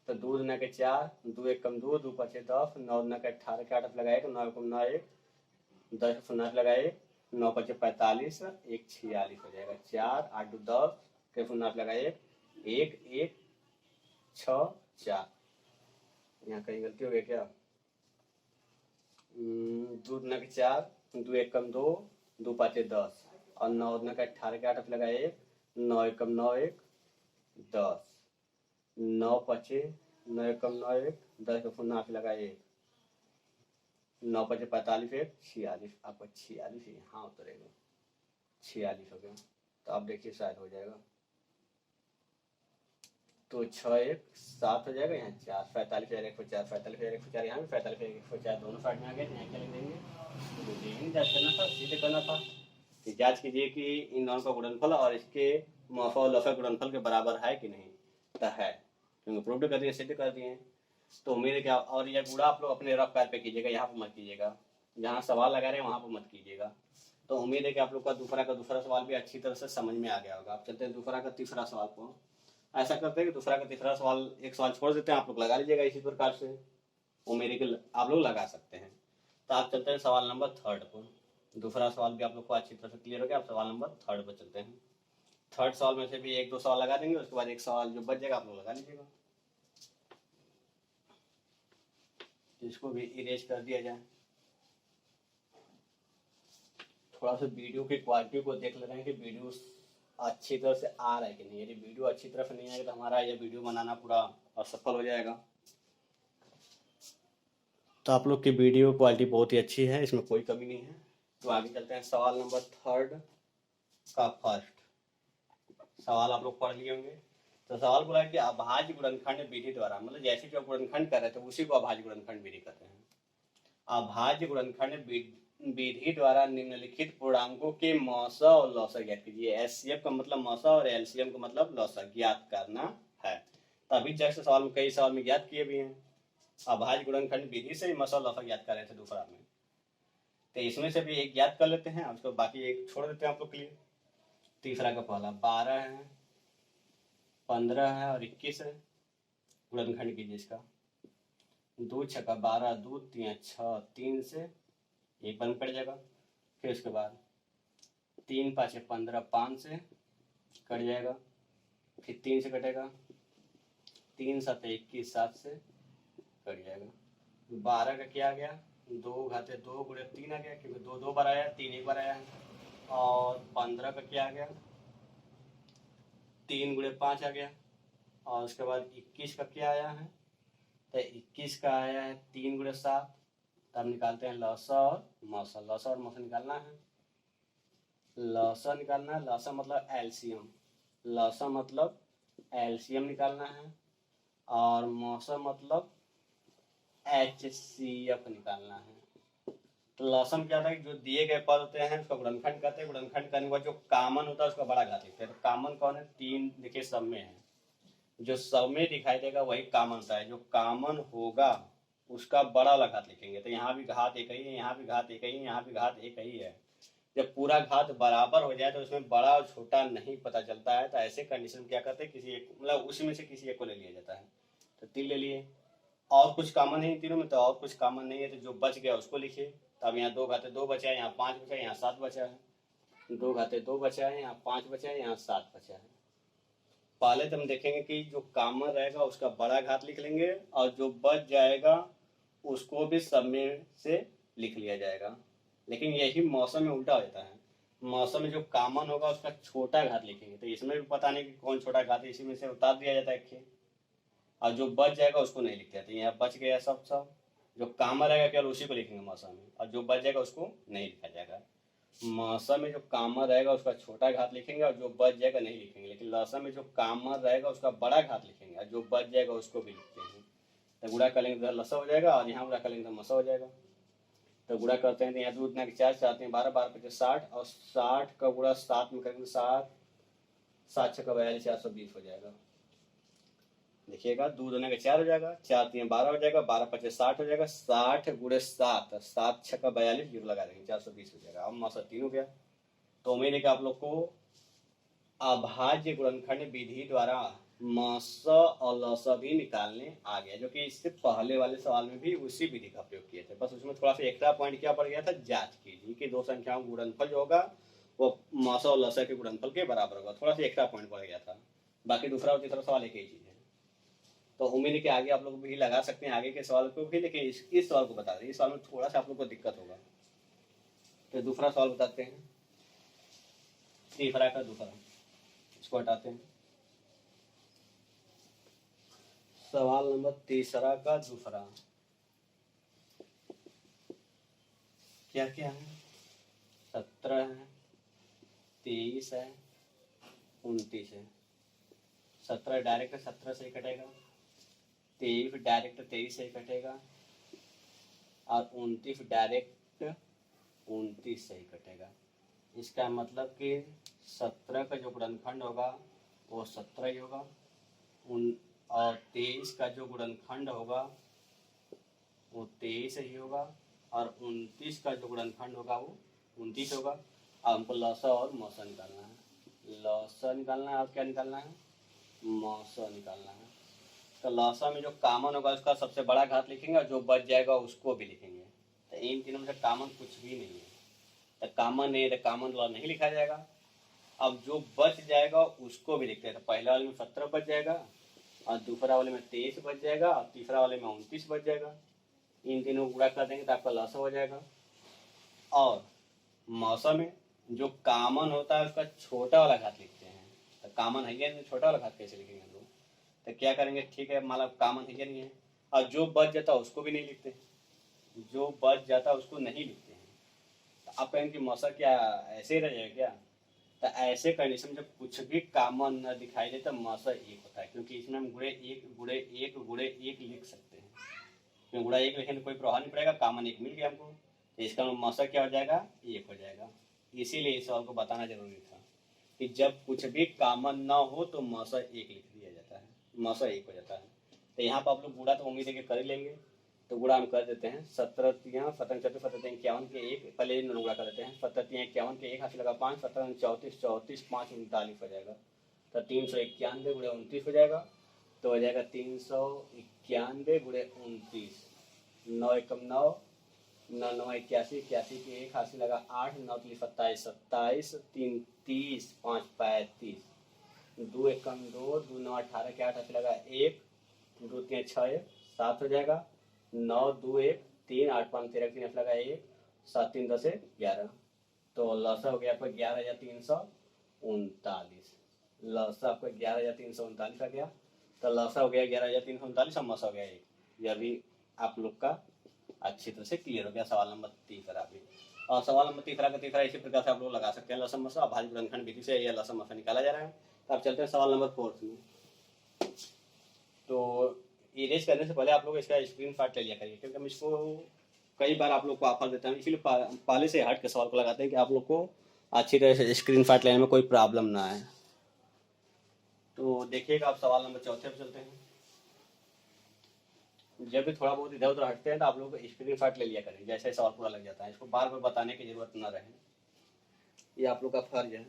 तो 2 दूना के 4, 2 एक कम 2, 2 पचे 10, 9 दूना के 18 के 8 लगाएगा, 9 कम 9 1, 10 शून्य लगाए, 9 पचे 45, 1 46 हो जाएगा। 4 8 10 के शून्य लगाए, 1 1 6 4। यहाँ कहीं गलती हो गई क्या? 2 दूना के 4, 2 एक कम 2, 2 पाँचे 10 और 9 दूना के 18 के 8 लगाए, 9 एक कम 9 1 10, 9 पचे 9 एक कम 9 1, 10 का शून्य लगाए, 9 पचे 45 1 46, आपका 46 यहाँ उतरेगा, 46 हो गया। तो आप देखिए शायद हो जाएगा, तो 6 1 7 हो जाएगा, यहाँ 4 45,104, 45,104, यहाँ भी 45,104 दोनों साइड में आ गए। यहाँ क्या लिख देंगे, जांच करना था, सीधे करना था कि जांच कीजिए कि इन दोनों का गुणनफल और इसके मौफा और लफा गुणनफल के बराबर है कि नहीं, तो है, क्योंकि प्रूव कर दिए, सिद्ध कर दिए। तो उम्मीद है क्या, और यह गुणा आप लोग अपने रफ पैर पे कीजिएगा, यहाँ पर मत कीजिएगा, जहाँ सवाल लगा रहे हैं वहाँ पर मत कीजिएगा। तो उम्मीद है कि आप लोग का दूसरा सवाल भी अच्छी तरह से समझ में आ गया होगा। आप चलते हैं दूसरा का तीसरा सवाल को। ऐसा करते हैं कि दूसरा का तीसरा सवाल, एक सवाल छोड़ देते हैं, आप लोग लगा लीजिएगा इसी प्रकार से, उम्मीद है कि आप लोग लगा सकते हैं। तो आप चलते हैं सवाल नंबर 3 को। दूसरा सवाल भी आप लोग को अच्छी तरह से क्लियर हो गया। आप सवाल नंबर 3 पर चलते हैं। 3 सवाल में से भी 1 2 सवाल लगा देंगे, उसके बाद एक सवाल जो बच जाएगा आप लोग लगा लीजिएगा। इसको भी इरेज कर दिया जाए। थोड़ा सा वीडियो की क्वालिटी को देख ले रहे हैं कि वीडियो अच्छी तरह से आ रहा है कि नहीं। यदि वीडियो अच्छी तरह से नहीं आएगा तो हमारा यह वीडियो बनाना पूरा असफल हो जाएगा। तो आप लोग की वीडियो क्वालिटी बहुत ही अच्छी है, इसमें कोई कमी नहीं है। तो आगे चलते हैं सवाल नंबर 3 का फर्स्ट सवाल आप लोग पढ़ लिए होंगे। तो सवाल बोला है कि अभाज्य गुणनखंड विधि द्वारा, मतलब जैसे जो गुणनखंड कर रहे थे उसी को अभाज्य गुणनखंड विधि कहते हैं। अभाज्य गुणनखंड विधि द्वारा निम्नलिखित पूर्णांकों के मौसा और लौसा ज्ञात कीजिए। एचसीएफ का मतलब मौसा और एलसीएम का मतलब लौसा ज्ञात करना है। तभी जैसे सवाल में कई सवाल में ज्ञात किए भी हैं। अभाज्य गुणनखंड विधि से मौसा और लौसा ज्ञात कर रहे थे दूसरा में, तो इसमें से भी एक ज्ञात कर लेते हैं, उसको बाकी एक छोड़ देते हैं आप लोग के लिए। तीसरा का पहला 12 है, 15 है और 21 है। गुणनखंड कीजिए इसका। 2 छक्का 12, 2 3 6, 3 से 1 बंद कट जाएगा। फिर उसके बाद 3 5 15, 5 से कट जाएगा। फिर 3 से कटेगा, 3 7 21, 7 से कट जाएगा। 12 का क्या आ गया, 2 घाते 2 गुणे 3 आ गया, क्योंकि 2 2 बार आया, 3 1 बार आया है। और 15 का क्या आ गया, 3 गुणे 5 आ गया। और उसके बाद 21 का क्या आया है, तो 21 का आया है 3 गुणे 7। तब निकालते हैं लौसा और मौसा। लौसा और मौसा निकालना है। लौसा निकालना है, लौसा मतलब एलसीएम, लौसा मतलब एलसीएम निकालना है। और मौसा मतलब एचसीएफ निकालना है। तो लौसम क्या था कि जो दिए गए पद होते हैं उसका गुणनखंड कहते हैं। गुणनखंड करने के बाद जो कामन होता है उसका बड़ा घात लिखते हैं। तो कामन कौन है, 3 देखिए सब में है, जो सब में दिखाई देगा वही कामन होता है। जो कामन होगा उसका बड़ा वाला घात लिखेंगे। तो यहाँ भी घात एक ही है, यहाँ भी घात एक ही है, यहाँ भी घात एक ही है। जब पूरा घात बराबर हो जाए तो उसमें बड़ा और छोटा नहीं पता चलता है। तो ऐसे कंडीशन क्या करते हैं, किसी एक मतलब उसी में से किसी एक को ले लिया जाता है। तो 3 ले लिए, और कुछ कामन है इन तीनों में, तो और कुछ कामन नहीं है, तो जो बच गया उसको लिखिए। तो अब यहाँ 2 घाते 2 बचा है, यहाँ 5 बचा है, यहाँ 7 बचा है। 2 घाते 2 बचा है, यहाँ 5 बचा है, यहाँ 7 बचा है। पहले तो हम देखेंगे कि जो कामन रहेगा उसका बड़ा घात लिख लेंगे, और जो बच जाएगा उसको भी सब में से लिख लिया जाएगा। लेकिन यही मौसम में उल्टा हो जाता है। मौसम में जो कामन होगा उसका छोटा घात लिखेंगे, तो इसमें भी पता नहीं कि कौन छोटा घात है, इसी में से उतार दिया जाता है। और जो बच जाएगा उसको नहीं लिखते थे। यहाँ बच गया सब, जो कामन रहेगा केवल उसी को लिखेंगे मौसम में, और जो बच जाएगा उसको नहीं लिखा जाएगा। मौसम में जो कामन रहेगा उसका छोटा घात लिखेंगे, और जो बच जाएगा नहीं लिखेंगे। लेकिन लौसम में जो कामन रहेगा उसका बड़ा घात लिखेंगे, और जो बच जाएगा उसको भी लिखते हैं। तो गुणा करेंगे तो लसा हो जाएगा, और यहाँ गुणा करेंगे तो मसा हो जाएगा। तो गुणा करते हैं तो यहाँ 2 दूना के 4, 4 3 12, 12 5 60, और 60 का गुणा 7 में करेंगे 7 7 छक्का 42, 420 हो जाएगा। देखिएगा 2 दूने का 4 हो जाएगा, 4 3 12 हो जाएगा, 12 5 60 हो जाएगा, 60 गुणे 7, 7 छक्का 42, जीरो लगा देंगे, 420 हो जाएगा। अब मौसा 3 हो गया। तो उम्मीद है कि आप लोग को अभाज्य गुणनखंड विधि द्वारा मस और लस भी निकालने आ गया, जो कि इससे पहले वाले सवाल में भी उसी विधि का प्रयोग किए थे। बस उसमें थोड़ा सा एक्स्ट्रा पॉइंट क्या पड़ गया था, जांच कीजिए कि दो संख्याओं का गुणनफल जो होगा वो मस और लस के गुणनफल के बराबर होगा। थोड़ा सा एक्स्ट्रा पॉइंट पड़ गया था। बाकी दूसरा और तीसरा सवाल एक ही चीज है। तो उम्मीद है कि आगे आप लोग भी लगा सकते हैं आगे के सवाल को भी, लेकिन इस सवाल को बता दें, इस सवाल में थोड़ा सा आप लोग को दिक्कत होगा। तो दूसरा सवाल बताते हैं, तीसरा का दूसरा, इसको हटाते हैं। सवाल नंबर तीसरा का दूसरा क्या क्या है, 17 है, 23 है, 29 है। 17 डायरेक्ट 17 से ही कटेगा, 23 डायरेक्ट 23 से ही कटेगा, और 29 डायरेक्ट 29 से ही कटेगा। इसका मतलब कि 17 का जो गुणनखंड होगा वो 17 ही होगा, और 23 का जो गुणनखंड होगा वो 23 ही होगा, और 29 का जो गुणनखंड होगा वो 29 होगा। अब हमको लसा और मौसा निकालना है। लसा निकालना है और क्या निकालना है, मौसा निकालना है। तो लसा में जो कामन होगा उसका सबसे बड़ा घात लिखेंगे, और जो बच जाएगा उसको भी लिखेंगे। तो इन तीनों में से कामन कुछ भी नहीं है, तो कामन नहीं है तो कामन लॉ नहीं लिखा जाएगा। अब जो बच जाएगा उसको भी लिखते हैं। तो पहले वाले में 17 बच जाएगा, और दूसरा वाले में 23 बच जाएगा, और तीसरा वाले में 29 बच जाएगा। इन तीनों को गुणा कर देंगे तो आपका लसा हो जाएगा। और मौसम में जो कामन होता है उसका छोटा वाला घात लिखते हैं। तो कामन है या नहीं, छोटा वाला घात कैसे लिखेंगे हम लोग? तो क्या करेंगे, ठीक है मतलब कामन है या नहीं है, और जो बच जाता है उसको भी नहीं लिखते, जो बच जाता है उसको नहीं लिखते हैं। तो आप कहेंगे कि मौसम क्या ऐसे ही रह जाएगा क्या? तो ऐसे कंडीशन जब कुछ भी कामन न दिखाई दे तो मौसा एक होता है, क्योंकि इसमें हम गुणे एक लिख सकते हैं। क्योंकि गुणा एक लिखेंगे तो कोई प्रभाव नहीं पड़ेगा, कामन एक मिल गया हमको, तो इसका मौसा क्या हो जाएगा, एक हो जाएगा। इसीलिए इस सवाल को बताना जरूरी था कि जब कुछ भी कामन ना हो तो मौसा एक लिख दिया जाता है, मौसा एक हो जाता है। तो यहाँ पर आप लोग गुणा तो उम्मीद है कि कर ही लेंगे, तो गुणा हम कर देते हैं। 17 तियाँ 17 54 51 के एक, पहले इन गुणा कर देते हैं। 17 तियाँ 51 के एक, हाथ लगा 5, 17 34 34 5 39 हो जाएगा। तो 391 गुणे 29 हो जाएगा। तो हो जाएगा 391 गुणे 29, 9 एकम 9, 9 9 81, 81 के एक, हाथ लगा 8, 9 3 27 27, 3 30, 5 35, 2 एकम 2, 2 9 18 के 8, हाथ लगा 1, 2 3 6 7 हो जाएगा। 9 2 1 3, 8 5 13, 3 लगा 1, 7 3 10 11। तो लसा हो गया आपका 11,339। लसा आपका 11,339 आ गया। तो लसा हो गया 11,339, और मसा हो गया 1। यह भी आप लोग का अच्छी तरह से क्लियर हो गया सवाल नंबर तीसरा भी। और सवाल नंबर तीसरा का तीसरा इसी प्रकार से आप लोग लगा सकते हैं। लसम मसा भाज्य गुणनखंड विधि से यह लसम मसा निकाला जा रहा है। तो आप चलते हैं सवाल नंबर 4 में। तो इरेज करने से पहले आप लोग इसका स्क्रीनशॉट ले लिया करिए, क्योंकि हम इसको कई बार आप लोग को ऑफर देते हैं, इसलिए पहले से हट के सवाल को लगाते हैं कि आप लोग को अच्छी तरह से स्क्रीनशॉट लेने में कोई प्रॉब्लम ना आए। तो देखिएगा आप सवाल नंबर 4 पर चलते हैं। जब भी थोड़ा बहुत इधर उधर हटते हैं तो आप लोग स्क्रीनशॉट ले लिया करें, जैसे सवाल पूरा लग जाता है, इसको बार बार बताने की जरूरत ना रहे, ये आप लोग का फर्ज है।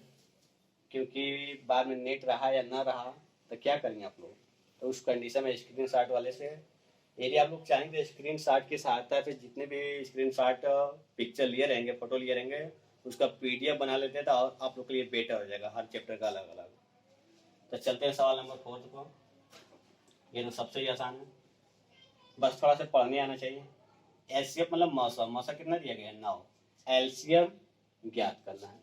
क्योंकि बाद में नेट रहा या ना रहा तो क्या करेंगे आप लोग, तो उस कंडीशन में स्क्रीनशॉट वाले से यदि आप लोग चाहेंगे स्क्रीनशॉट की सहायता से जितने भी स्क्रीनशॉट पिक्चर लिए रहेंगे, फोटो लिए रहेंगे, उसका पीडीएफ बना लेते हैं तो आप लोग के लिए बेटर हो जाएगा, हर चैप्टर का अलग अलग। तो चलते हैं सवाल नंबर 4 को। ये तो सबसे ही आसान है, बस थोड़ा सा पढ़ने आना चाहिए। एलसीएम मतलब मौसा, मौसा कितना दिया गया है 9, एलसीएम ज्ञात करना है।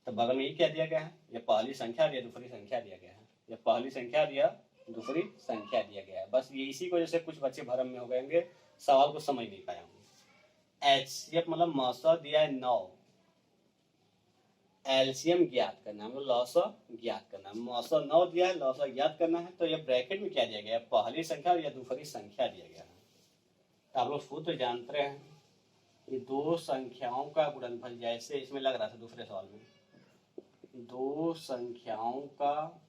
तो बगल में ये क्या दिया गया है, ये पहली संख्या दिया दूसरी संख्या दिया गया है, ये पहली संख्या दिया दूसरी संख्या दिया गया है। बस ये इसी की वजह से कुछ बच्चे भ्रम में हो गएंगे, सवाल को समझ नहीं पाए होंगे। एचसीएफ मतलब मौसा दिया है 9, एलसीएम ज्ञात करना है, लौसा ज्ञात करना है। मौसा 9 दिया है, लौसा ज्ञात करना है। तो ये ब्रैकेट में क्या दिया गया है, पहली संख्या या दूसरी संख्या दिया गया है। तो आप लोग सूत्र जानते हैं, ये दो संख्याओं का गुणनफल, जैसे इसमें लग रहा था दूसरे सवाल में, दो संख्याओं का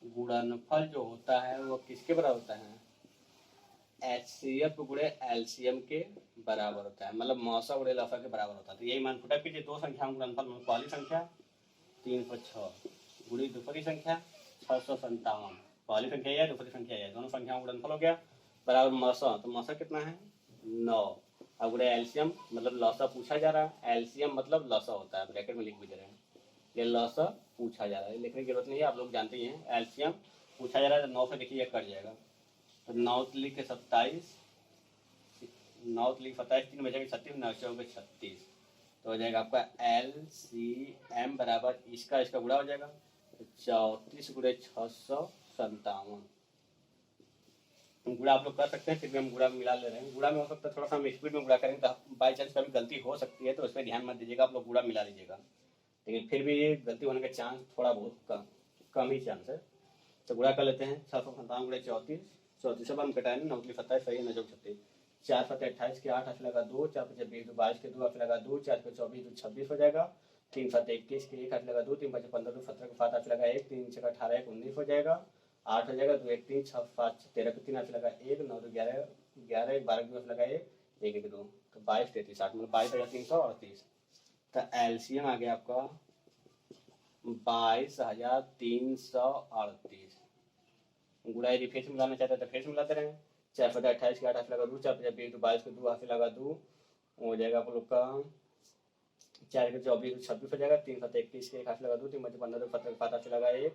गुणनफल जो होता है वो किसके बराबर होता है? HCF गुणे LCM के बराबर होता है, मतलब मौसा गुणे लसा के बराबर होता है। तो यही मान पुटअप कीजिए, दो संख्याओं का गुणनफल, मतलब पहली संख्या 306 गुणी दूसरी संख्या 657। पहली संख्या है दूसरी संख्या है, दोनों संख्याओं का गुणनफल हो गया बराबर मौसा। तो मौसा कितना है? 9। अब गुणे एलसीएम मतलब लौसा पूछा जा रहा है, एलसीएम मतलब लौसा होता है, ब्रैकेट में लिख भी दे रहे हैं। ये लौसा पूछा जा रहा है, लिखने की जरूरत नहीं है, आप लोग जानते ही हैं। एलसीएम पूछा जा रहा है तो 9 से देखिए कट जाएगा, तो 9 लिख के 27, 9 लिख 27, 3 बचेगा 36, 9 चौके 36, तो हो जाएगा आपका LCM बराबर इसका गुणा हो जाएगा 34 गुणे 657। गुणा आप लोग कर सकते हैं, फिर भी हम गुणा मिला ले रहे हैं। गुणा में हो सकता है थोड़ा सा हम स्पीड में गुणा करेंगे तो बाई चांस कभी गलती हो सकती है, तो उसमें ध्यान मत दीजिएगा, आप लोग गुणा मिला लीजिएगा, लेकिन फिर भी गलती होने का चांस थोड़ा बहुत कम ही चांस है। तो गुणा कर लेते हैं, 657 गुणे 34, 34 से हम कटाएंगे, 9 27 सही है, 9 36, 4 7 28 के 8 8 लगा 2, 4 5 20 22 के 2 8 लगा 2, 4 5 24 26 हो जाएगा, 3 7 21 के 1 8 लगा 2, 3 5 15 17 के 7 8 लगा 1, 3 6 18 1 19 हो जाएगा, 8 हो जाएगा, 2 1 3 6 5 13 के 3 8 लगा 1, 9 11 11 12 के 2 लगा 1 1 1 2, तो 22 33 8 मतलब 22,338। तो एलसीएम आ गया आपका 22,338। गुणा यदि फिर से मिलाना चाहते हैं तो फिर से मिलाते रहें, 4 5 28 के 8 8 लगा 2, 4 5 20 22 के 2 8 लगा 2 हो जाएगा आप लोग का 4 के 24 26 हो जाएगा, 3 7 21 के 1 8 लगा 2, 3 5 15 17 के 5 8 लगा 1,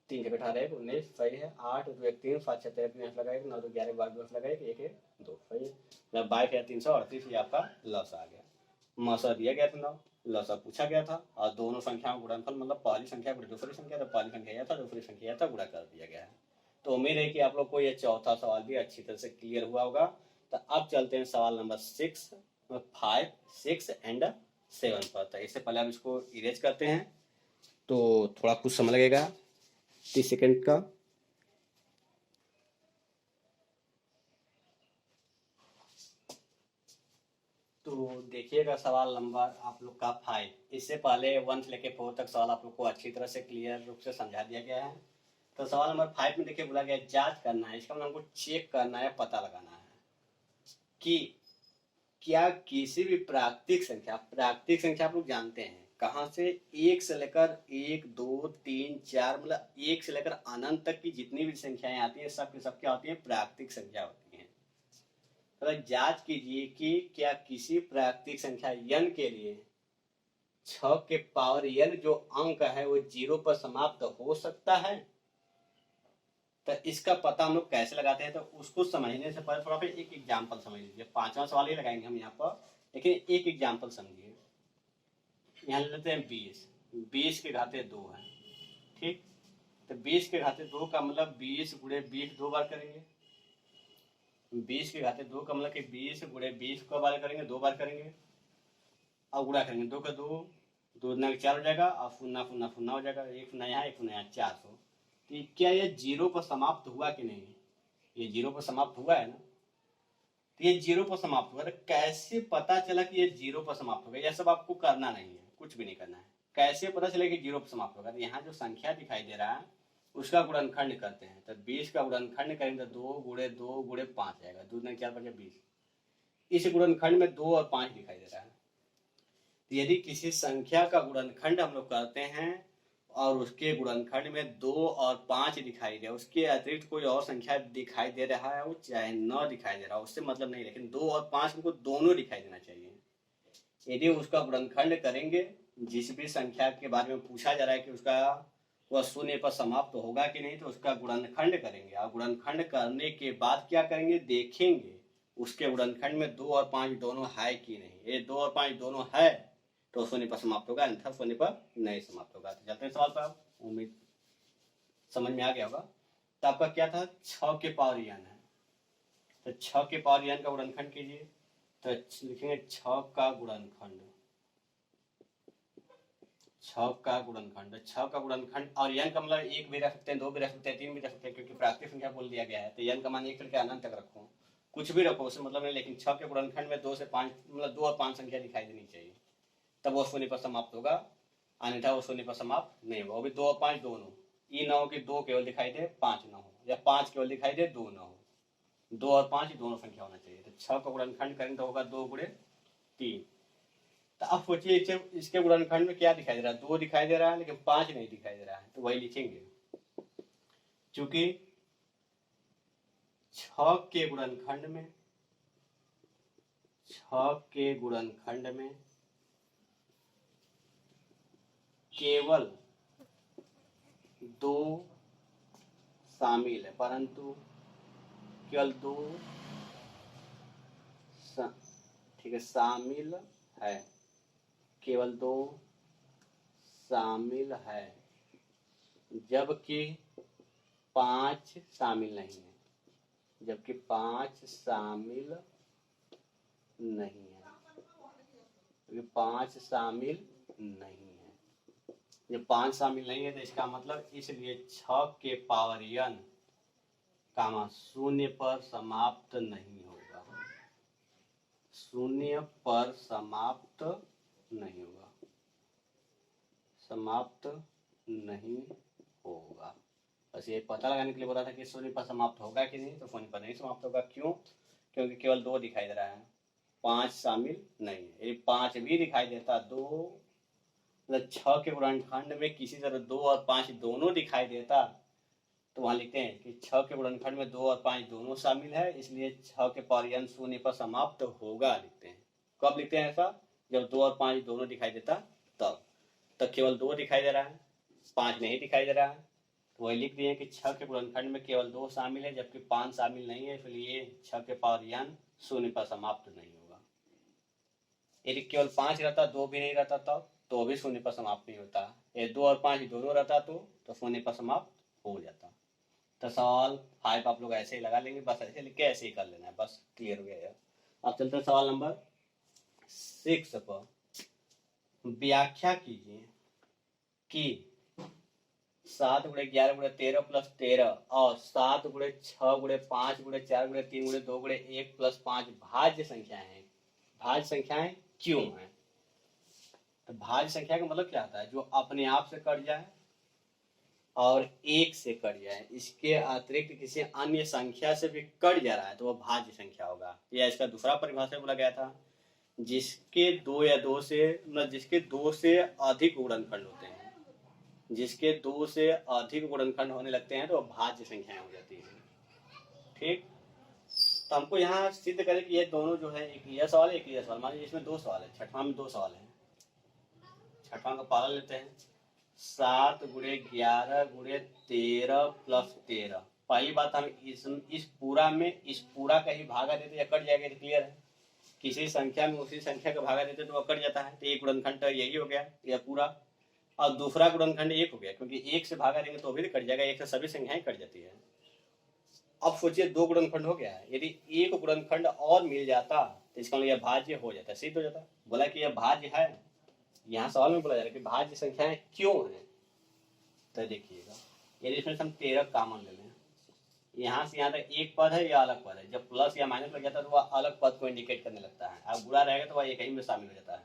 3 6 18 1 19 सही है, 8 2 1 3 5 6 13 8 लगा 1, 9 2 11 12 2 लगा 1 1 1 2 सही है। मतलब 22,338 ये आपका लॉस आ गया। मौसा दिया गया था 9, लौसा पूछा गया था, और दोनों संख्याओं गुणनफल मतलब पहली संख्या गुणे दूसरी संख्या, तो पहली संख्या यह था, दूसरी संख्या यह था, गुणा कर दिया गया है। तो उम्मीद है कि आप लोग को ये चौथा सवाल भी अच्छी तरह से क्लियर हुआ होगा। तो अब चलते हैं सवाल नंबर 6, 5, 6 एंड 7 पर। तो इससे पहले हम इसको इरेज करते हैं, तो थोड़ा कुछ समय लगेगा 30 सेकेंड का। तो देखिएगा सवाल नंबर आप लोग का 5, इससे पहले 1 से लेके 4 तक सवाल आप लोग को अच्छी तरह से क्लियर रूप से समझा दिया गया है। तो सवाल नंबर 5 में देखिए बोला गया जांच करना है, इसका मतलब हमको चेक करना है, पता लगाना है कि क्या किसी भी प्राकृतिक संख्या आप लोग जानते हैं कहाँ से, 1 से लेकर 1 2 3 4 मतलब 1 से लेकर अनंत तक की जितनी भी संख्याएं आती है सब की सब क्या होती है? प्राकृतिक संख्या होती है। तो जांच कीजिए कि क्या किसी प्राकृतिक संख्या n के लिए 6 के पावर n जो अंक है वो 0 पर समाप्त हो सकता है। तो इसका पता हम लोग कैसे लगाते हैं, तो उसको समझने से पहले थोड़ा फिर एक एग्जाम्पल समझ लीजिए। 5वां सवाल ही लगाएंगे हम यहाँ पर, लेकिन एक एग्जाम्पल समझिए। यहाँ लेते हैं 20 के घाते 2 है, ठीक। तो 20 के घाते 2 का मतलब 20 गुणे 20 दो बार करेंगे, 20 के घाते 2 का मतलब कि 20 गुणे 20 को बार करेंगे, 2 बार करेंगे, और गुणा करेंगे, 2 का 2 2 दूना 4 हो जाएगा, और फुन्ना फुन्ना फुन्ना हो जाएगा, एक फुन्ना यहाँ एक फुन्ना यहाँ 400। तो क्या ये 0 पर समाप्त हुआ कि नहीं? ये 0 पर समाप्त हुआ है ना, तो ये 0 पर समाप्त हुआ। तो कैसे पता चला कि ये 0 पर समाप्त होगा? यह सब आपको करना नहीं है, कुछ भी नहीं करना है। कैसे पता चलेगा कि 0 पर समाप्त होगा? तो यहाँ जो संख्या दिखाई दे रहा है उसका गुणनखंड करते हैं। तो 20 का गुणनखंड करेंगे तो 2 गुणे 5 आएगा, 2 दूना 4 5 20। इस गुणनखंड में 2 और 5 दिखाई दे रहा है। तो यदि किसी संख्या का गुणनखंड हम लोग करते हैं और उसके गुणनखंड में 2 और 5 दिखाई दे, उसके अतिरिक्त कोई और संख्या दिखाई दे रहा है, वो चाहे न दिखाई दे रहा है उससे मतलब नहीं, लेकिन 2 और 5 हमको दोनों दिखाई देना चाहिए। यदि उसका गुणनखंड करेंगे, जिस भी संख्या के बारे में पूछा जा रहा है कि उसका वह शून्य पर समाप्त होगा कि नहीं, तो उसका गुणनखंड करेंगे, और गुणनखंड करने के बाद क्या करेंगे? देखेंगे उसके गुणनखंड में 2 और 5 दोनों है कि नहीं। ये 2 और 5 दोनों है तो शून्य पर समाप्त होगा, अन्यथा शून्य पर नहीं समाप्त होगा। तो चलते हैं सवाल पर, उम्मीद समझ में आ गया होगा। तो आपका क्या था? 6 के पावर n है, तो 6 के पावर n का गुणनखंड कीजिए। तो लिखेंगे 6 का गुणनखंड, 6 का गुणनखंड, 6 का गुणनखंड, और n का मतलब 1 भी रख सकते हैं, 2 भी रख सकते हैं, 3 भी रख सकते हैं, क्योंकि प्राकृतिक संख्या बोल दिया गया है। तो n का मान 1 से लेकर अनंत तक रखो, कुछ भी रखो उससे मतलब नहीं, लेकिन 6 के गुणनखंड में 2 से 5 मतलब 2 और 5 संख्या दिखाई देनी चाहिए, तब वो शून्य पर समाप्त होगा। अन्यथा वो शून्य पर समाप्त नहीं होगा। वो भी 2 और 5 दोनों, ई न हो कि 2 केवल दिखाई दे 5 न हो, या 5 केवल दिखाई दे 2 न हो, 2 और 5 दोनों संख्या होना चाहिए। तो 6 का गुणनखंड करेंगे तो होगा 2 गुणे 3। तो अब सोचिए इसके गुणनखंड में क्या दिखाई दे रहा है, 2 दिखाई दे रहा है लेकिन 5 नहीं दिखाई दे रहा है, तो वही लिखेंगे। चूंकि 6 के गुणनखंड में 6 के गुणनखंड में केवल 2 शामिल है, परंतु केवल 2 ठीक है शामिल है, केवल 2 शामिल है, जबकि 5 शामिल नहीं है, जबकि 5 शामिल नहीं है, क्योंकि 5 शामिल नहीं है। जब 5 शामिल नहीं है तो इसका मतलब इसलिए 6 के पावर n कामा शून्य पर समाप्त नहीं होगा, शून्य पर समाप्त नहीं होगा, समाप्त नहीं होगा। बस ये पता लगाने के लिए बोला था कि शून्य पर समाप्त होगा कि नहीं, तो शून्य पर नहीं समाप्त होगा। क्यों? क्योंकि केवल 2 दिखाई दे रहा है, 5 शामिल नहीं है। यदि 5 भी दिखाई देता, 2 मतलब 6 के गुणनखंड में किसी तरह 2 और 5 दोनों दिखाई देता, तो वहां लिखते हैं कि 6 के गुणनखंड में 2 और 5 दोनों शामिल है, इसलिए 6 के पावर n शून्य पर समाप्त होगा लिखते हैं। कब लिखते हैं ऐसा? जब 2 और 5 दोनों दिखाई देता तब। तब केवल 2 दिखाई दे रहा है, 5 नहीं दिखाई दे रहा है, तो वही लिख दिए कि 6 के गुणनखंड में केवल 2 शामिल है जबकि 5 शामिल नहीं है, इसलिए 6 के पावर n शून्य पर समाप्त नहीं होगा। यदि केवल 5 रहता, 2 भी नहीं रहता तब तो भी शून्य पर समाप्त नहीं होता। ये 2 और 5 दोनों रहता तो शून्य पर समाप्त हो जाता। तो सवाल 5 आप लोग ऐसे ही लगा लेंगे, बस ऐसे लिख के ऐसे ही कर लेना है, बस क्लियर हो गया। अब चलते हैं सवाल नंबर 6 पर। व्याख्या कीजिए कि 7 गुणे 11 गुणे 13 प्लस 13 और 7 गुणे 6 गुणे 5 गुणे 4 गुणे 3 गुणे 2 गुणे 1 प्लस 5 भाज्य संख्याएं हैं। भाज्य संख्याएं क्यों हैं? तो भाज्य संख्या का मतलब क्या होता है? जो अपने आप से कट जाए और 1 से कट जाए, इसके अतिरिक्त किसी अन्य संख्या से भी कट जा रहा है तो वह भाज्य संख्या होगा। या इसका दूसरा परिभाषा बोला गया था, जिसके 2 या 2 से मतलब जिसके 2 से अधिक गुणनखंड होते हैं, जिसके 2 से अधिक गुणनखंड होने लगते हैं तो भाज्य संख्याएं हो जाती है। ठीक, तो हमको यहाँ सिद्ध करें कि ये दोनों जो है, एक यह सवाल है एक यह सवाल। मान लीजिए इसमें 2 सवाल है, छठवां में 2 सवाल है। छठवां का पाला लेते हैं, 7 गुणे 11 गुणे 13 प्लस 13। पहली बात, हम इस पूरा में इस पूरा का ही भागा देते या कट जाएगा, क्लियर है। किसी संख्या में उसी संख्या का भागा देते तो वह कट जाता है, तो एक गुणनखंड यही हो गया यह पूरा। और दूसरा गुणनखंड 1 हो गया, क्योंकि 1 से भागा देंगे तो भी कट जाएगा, 1 से सभी संख्याएं कट जाती है। अब सोचिए 2 गुणनखंड हो गया है, यदि एक गुणनखंड और मिल जाता तो इसका मतलब यह भाज्य हो जाता, सिद्ध हो जाता। बोला कि यह भाज्य है। यहाँ सवाल में बोला जा रहा है कि भाज्य संख्याएं क्यों है। तो देखिएगा, यदि इसमें हम 13 कॉमन ले लें, यहाँ से यहाँ तक एक पद है या अलग पद है, जब प्लस या माइनस लग जाता है तो वह अलग पद को इंडिकेट करने लगता है। अब गुणा रहेगा तो वह एक ही में शामिल हो जाता है।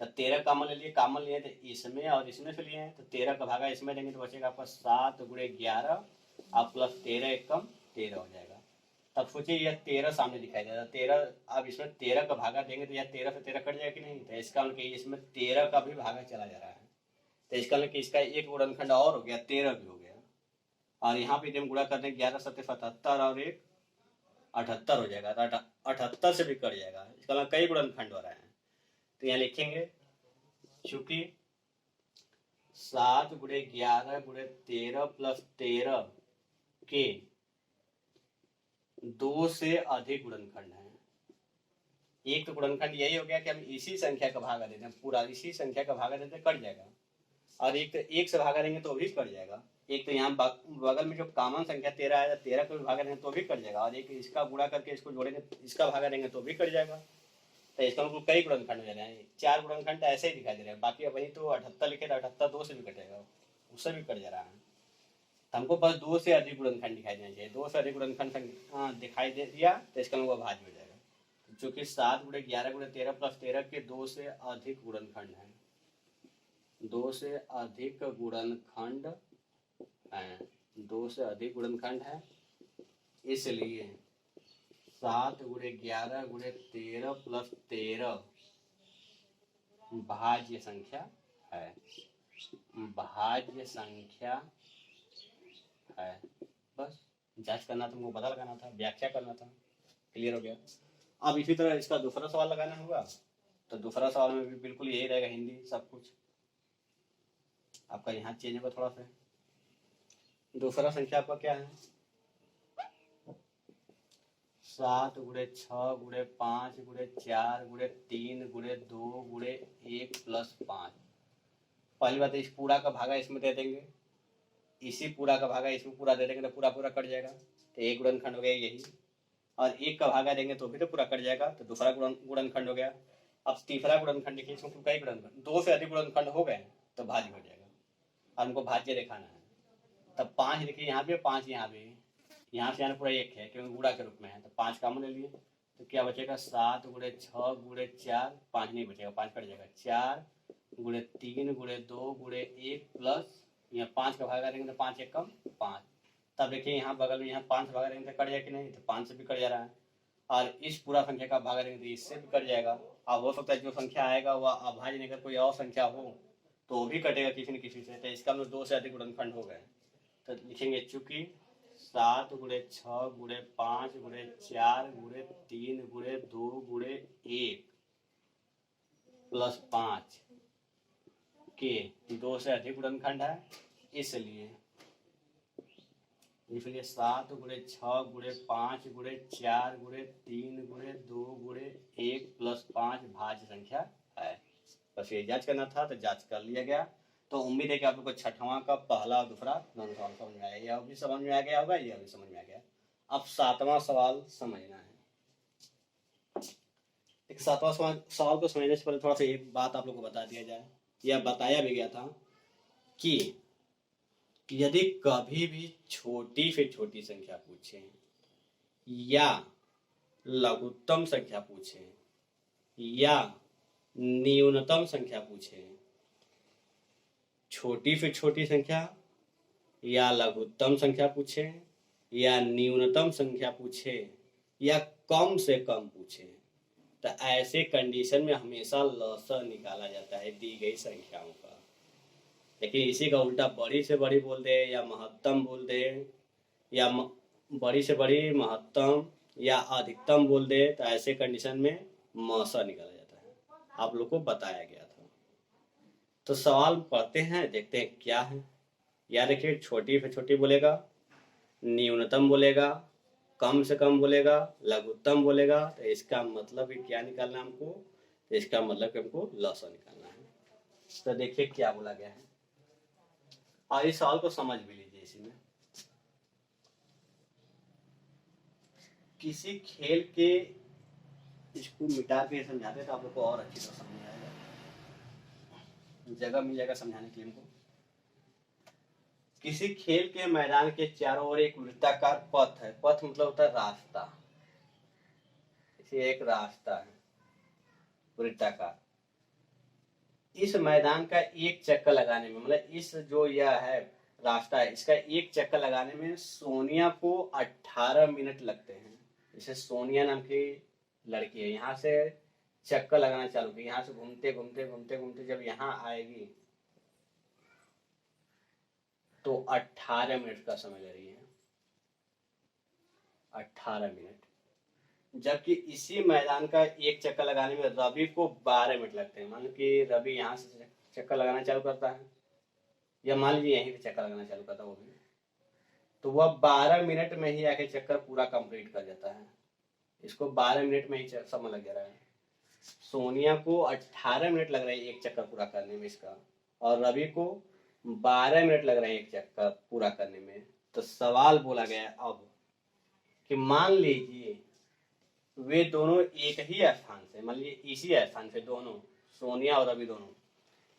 तो 13 कॉमन ले लिए, कॉमन लिए तो इसमें और इसमें से लिए हैं, तो 13 का भागा इसमें देंगे तो बचेगा आपका 7 गुणे 11 और प्लस 13 एक कम 13 हो जाएगा। तब सोचिए यह 13 सामने दिखाई दे रहा है, 13। अब इसमें 13 का भागा देंगे तो यह 13 से 13 कट जाएगा कि नहीं, तो इसका मतलब इसमें 13 का भी भागा चला जा रहा है, तो इसका मतलब इसका एक गुणनखंड और हो गया, 13 भी हो गया। और यहाँ पे हम गुणा कर दें 11 7 77 और 1 78 हो जाएगा, तो 78 से भी कट जाएगा, इसका मतलब कई गुणनखंड हो रहे हैं। तो यहाँ लिखेंगे चूंकि 7 गुणे 11 गुणे 13 प्लस 13 के 2 से अधिक गुणनखंड है। एक तो गुणनखंड यही हो गया कि हम इसी संख्या का भागा देते हैं, पूरा इसी संख्या का भागा देते कट जाएगा, और एक तो 1 से भागा देंगे तो भी कट जाएगा। एक तो यहाँ बगल में जो कॉमन संख्या 13 है, 13 को भी भागा देंगे तो भी कट जाएगा, और एक इसका गुणा करके इसको जोड़ेंगे इसका भागा देंगे तो भी कट जाएगा। तो इसका मतलब कई गुणनखंड हो जा रहे हैं, 4 गुणनखंड ऐसे ही दिखाई दे रहे हैं। बाकी वही तो 78 लिखे तो 78 2 से भी कटेगा, उससे भी कट जा रहा है। हमको बस 2 से अधिक गुणनखंड दिखाई देना चाहिए, 2 से अधिक गुणनखंड दिखाई दे दिया तो इसका मतलब भाज्य हो जाएगा। जो कि 7 गुणे 11 गुणे 13 प्लस 13 के 2 से अधिक गुणनखंड है, 2 से अधिक गुणनखंड हैं, 2 से अधिक गुणनखंड है, इसलिए 7 गुणे 11 गुणे 13 प्लस 13 भाज्य संख्या है, भाज्य संख्या है। बस जांच करना था, तुमको पता लगाना था, व्याख्या करना था। क्लियर हो गया। अब इसी तरह इसका दूसरा सवाल लगाना होगा, तो दूसरा सवाल में भी बिल्कुल यही रहेगा, हिंदी सब कुछ। आपका यहाँ चेंज होगा थोड़ा सा। दूसरा संख्या आपका क्या है? 7 गुणे 6 गुणे 5 गुणे 4 गुणे 3 गुणे 2 गुणे 1 प्लस 5। पहली बात इस पूरा का भागा इसमें दे देंगे, इसी पूरा का भागा इसमें पूरा दे देंगे तो पूरा पूरा कट जाएगा, तो एक गुणनखंड हो गया यही। और एक का भागा देंगे तो भी तो पूरा कट जाएगा, तो दूसरा गुणनखंड हो गया। अब तीसरा गुणनखंड देखिए, इसमें कई गुणनखंड, 2 से अधिक गुणनखंड हो गए तो भाज्य हो जाएगा, और हमको भाज्य दिखाना है। तब 5 देखिए यहाँ पे, 5 यहाँ पे, यहाँ से यहाँ पूरा 1 है क्योंकि गुणा के रूप में है, तो 5 कॉमन ले लिए, तो क्या बचेगा? 7 गुणे 6 गुणे 4, 5 नहीं बचेगा, 5 कट जाएगा, 4 गुणे 3 गुणे 2 गुणे 1 प्लस यहाँ 5 का भागा देंगे तो 5 एक कम 5। तब देखिए यहाँ बगल में यहाँ 5 भागा देंगे तो कट जाए कि नहीं, तो 5 से भी कट जा रहा है, और इस पूरा संख्या का भागा देंगे तो इससे भी कट जाएगा। अब हो सकता है जो संख्या आएगा वह अभाज्य नहीं, कोई और संख्या हो तो वो भी कटेगा किसी न किसी से, तो इसका मतलब 2 से अधिक गुणनखंड हो गए। तो लिखेंगे चूंकि 7 गुणे 6 गुणे 5 गुणे 4 गुणे 3 गुणे 2 गुणे 1 प्लस 5 के 2 से अधिक गुणनखंड है, इसलिए 7 गुणे 6 गुणे 5 गुणे 4 गुणे 3 गुणे 2 गुणे 1 प्लस 5 भाज्य संख्या है। बस ये जांच करना था, तो जांच कर लिया गया। तो उम्मीद है कि आप लोग को छठवां का पहला और दूसरा दोनों सवाल समझ में आया, यह भी समझ में आ गया होगा, यह भी समझ में आ गया। अब 7वां सवाल समझना है। एक 7वां सवाल को समझने से पहले थोड़ा सा एक बात आप लोग को बता दिया जाए, यह बताया भी गया था कि यदि कभी भी छोटी से छोटी संख्या पूछे या लघुत्तम संख्या पूछे या न्यूनतम संख्या पूछे, छोटी से छोटी संख्या या लघुत्तम संख्या पूछे या न्यूनतम संख्या पूछे या कम से कम पूछे, तो ऐसे कंडीशन में हमेशा लसा निकाला जाता है दी गई संख्याओं का। लेकिन इसी का उल्टा बड़ी से बड़ी बोल दे या महत्तम बोल दे या बड़ी से बड़ी महत्तम या अधिकतम बोल दे, तो ऐसे कंडीशन में मसा निकाला जाता है, आप लोग को बताया गया था। तो सवाल पढ़ते हैं, देखते हैं क्या है। या देखिए, छोटी से छोटी बोलेगा, न्यूनतम बोलेगा, कम से कम बोलेगा, लघुत्तम बोलेगा, तो इसका मतलब क्या निकालना हमको? तो इसका मतलब कि हमको लसा निकालना है। तो देखिए क्या बोला गया है, और इस सवाल को समझ भी लीजिए। इसमें किसी खेल के, इसको मिटा के समझाते तो आप लोग को और अच्छी तरह समझ आएगा, जगह मिल जाएगा समझाने के लिए हमको। किसी खेल के मैदान के चारों ओर एक वृत्ताकार पथ है, पथ मतलब होता है रास्ता, इसे एक रास्ता है वृत्ताकार। इस मैदान का एक चक्कर लगाने में, मतलब इस जो यह है रास्ता है, इसका एक चक्कर लगाने में सोनिया को 18 मिनट लगते हैं। जैसे सोनिया नाम की लड़की है, यहाँ से चक्कर लगाना चालू की, यहाँ से घूमते घूमते घूमते घूमते जब यहाँ आएगी तो 18 मिनट का समय ले रही है, 18 मिनट। जबकि इसी मैदान का एक चक्कर लगाने में रवि को 12 मिनट लगते हैं। मान लो कि रवि यहाँ से चक्कर लगाना चालू करता है, या मान लीजिए यहीं से चक्कर लगाना चालू करता है वो भी, तो वह 12 मिनट में ही आके चक्कर पूरा कंप्लीट कर जाता है। इसको 12 मिनट में ही समय लग जा रहा है। सोनिया को 18 मिनट लग रहे हैं एक चक्कर पूरा करने में इसका, और रवि को 12 मिनट लग रहे हैं एक चक्कर पूरा करने में। तो सवाल बोला गया अब कि मान लीजिए वे दोनों एक ही स्थान से, मान लीजिए इसी स्थान से दोनों, सोनिया और रवि दोनों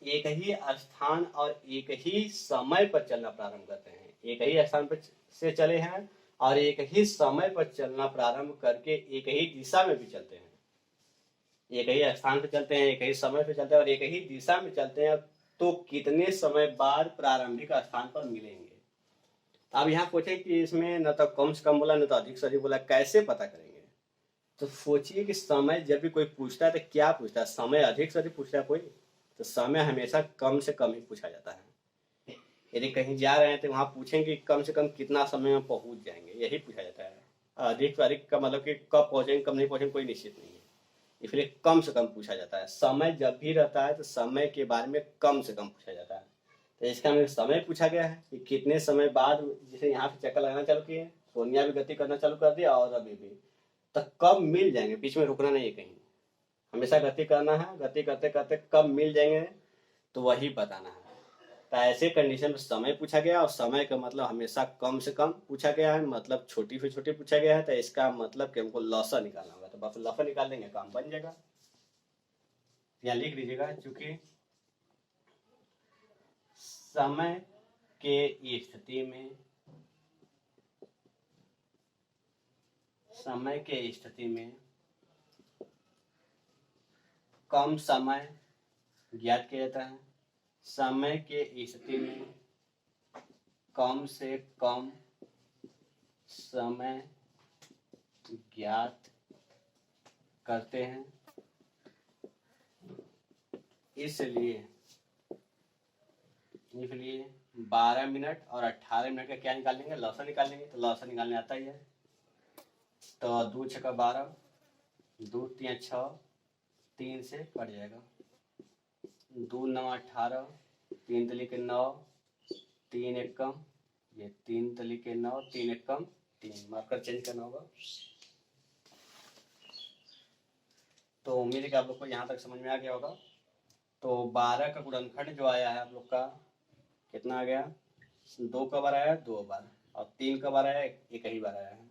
एक ही स्थान और एक ही समय पर चलना प्रारंभ करते हैं। एक ही स्थान पर से चले हैं और एक ही समय पर चलना प्रारंभ करके एक ही दिशा में भी चलते हैं। एक ही स्थान पे चलते हैं, एक ही समय पे चलते हैं और एक ही दिशा में चलते हैं, तो कितने समय बाद प्रारंभिक स्थान पर मिलेंगे। अब यहाँ पूछे कि इसमें न तो कम से कम बोला न तो अधिक से अधिक बोला, कैसे पता करेंगे। तो सोचिए कि समय जब भी कोई पूछता है तो क्या पूछता है, समय अधिक से अधिक पूछता है कोई, तो समय हमेशा कम से कम ही पूछा जाता है। यदि कहीं जा रहे हैं तो वहाँ पूछेंगे कम से कम कितना समय में पहुँच जाएंगे, यही पूछा जाता है। अधिक से अधिक का मतलब कि कब पहुँचेंगे कब नहीं पहुँचेंगे कोई निश्चित नहीं है, इसलिए कम से कम पूछा जाता है। समय जब भी रहता है तो समय के बारे में कम से कम पूछा जाता है। तो इसका मतलब समय पूछा गया है कि कितने समय बाद, जैसे यहाँ पे चक्कर लगाना चालू किए, सोनिया भी गति करना चालू कर दिया और अभी भी, तो कब मिल जाएंगे, बीच में रुकना नहीं है कहीं, हमेशा गति करना है, गति करते करते कब मिल जाएंगे तो वही बताना है। तो ऐसे कंडीशन में समय पूछा गया और समय का मतलब हमेशा कम से कम पूछा गया है, मतलब छोटी से छोटी पूछा गया है। तो इसका मतलब कि हमको लॉसा निकालना होगा, तो बस लॉसा निकाल देंगे काम बन जाएगा। यहाँ लिख लीजिएगा, चूंकि समय के स्थिति में कम समय ज्ञात किया जाता है, समय के स्थिति में कम से कम समय ज्ञात करते हैं, इसलिए 12 मिनट और 18 मिनट का क्या निकाल लेंगे, लौसा निकाल लेंगे। तो लौसा निकालने आता ही है, तो 2 छक्का 12, 2 3 6, 3 से कट जाएगा, 2 9 18, 3 तली के 9, 3 एक कम, ये 3 तली के 9, 3 एक कम 3, मार्कर चेंज करना होगा। तो उम्मीद है कि आप लोग को यहाँ तक समझ में आ गया होगा। तो 12 का गुणनखंड जो आया है आप लोग का कितना आ गया, 2 का बार आया है 2 बार, और 3 का बार आया है 1 ही बार आया है।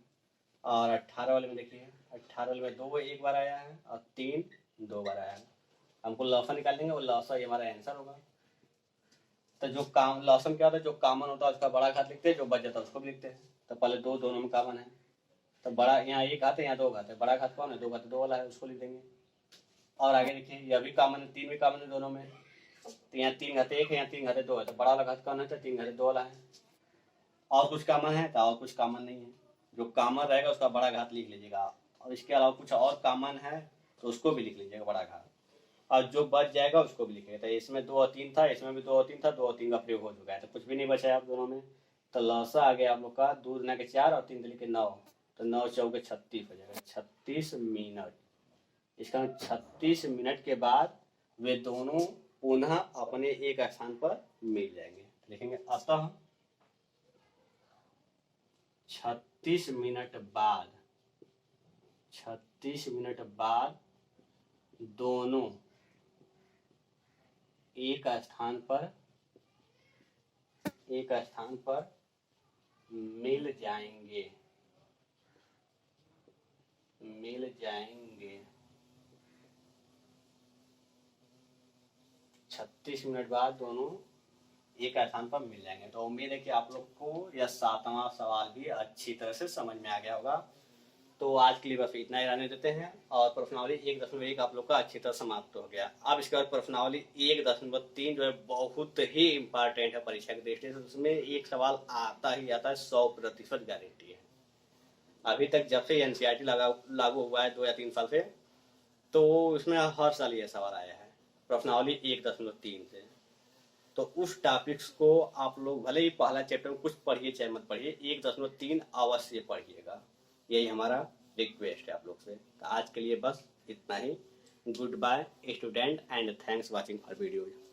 और 18 वाले में देखिए, 18 वाले में 2 एक बार आया है और 3 2 बार आया है। हमको लौसा निकालेंगे और लौसा ये हमारा आंसर होगा। तो जो काम लौसा में क्या होता है, जो कॉमन होता है उसका बड़ा घात लिखते हैं, जो बच जाता है उसको भी लिखते हैं। तो पहले दोनों में कॉमन है, तो बड़ा यहाँ एक घात है यहाँ 2 घात है, बड़ा घात कौन है, 2 घात 2 वाला है, उसको लिख देंगे। और आगे देखिए यह भी कॉमन है, 3 भी कॉमन है दोनों में, तो यहाँ 3 घात 1 है, यहाँ 3 घात 2 है, तो बड़ा वाला घात कौन है, तो 3 घात 2 वाला है। और कुछ कॉमन है तो और कुछ कॉमन नहीं है, जो कॉमन रहेगा उसका बड़ा घात लिख लीजिएगा, और इसके अलावा कुछ और कॉमन है तो उसको भी लिख लीजिएगा बड़ा घात, और जो बच जाएगा उसको भी लिखिएगा। तो इसमें 2 और 3 था, इसमें भी 2 और 3 था, 2 और 3 का प्रयोग हो चुका है, तो कुछ भी नहीं बचा है आप दोनों में। तो लौसा आ गया आप लोग का 2 गुना के 4 और 3 तली के 9, तो 9 चौके 36 हो जाएगा, 36 मिनट। इसका 36 मिनट के बाद वे दोनों पुनः अपने एक स्थान पर मिल जाएंगे। लिखेंगे अतः 36 मिनट बाद दोनों एक स्थान पर मिल जाएंगे 36 मिनट बाद दोनों एक स्थान पर मिल जाएंगे। तो उम्मीद है कि आप लोग को यह 7वां सवाल भी अच्छी तरह से समझ में आ गया होगा। तो आज के लिए बस इतना ही रहने देते हैं, और प्रश्नावली 1.1 आप लोग का अच्छी तरह समाप्त हो गया। अब इसके बाद प्रश्नावली 1.3 जो है बहुत ही इम्पोर्टेंट है परीक्षा की दृष्टि से, उसमें एक सवाल आता ही आता है, 100% गारंटी है। अभी तक जब से एनसीईआरटी लागू हुआ है 2 या 3 साल से, तो उसमें हर साल यह सवाल आया है प्रश्नावली 1.3 से। तो उस टॉपिक्स को आप लोग भले ही पहला चैप्टर में कुछ पढ़िए चाहे मत पढ़िए, 1.3 अवश्य पढ़िएगा, यही हमारा रिक्वेस्ट है आप लोग से। तो आज के लिए बस इतना ही। Good bye student and thanks watching our videos.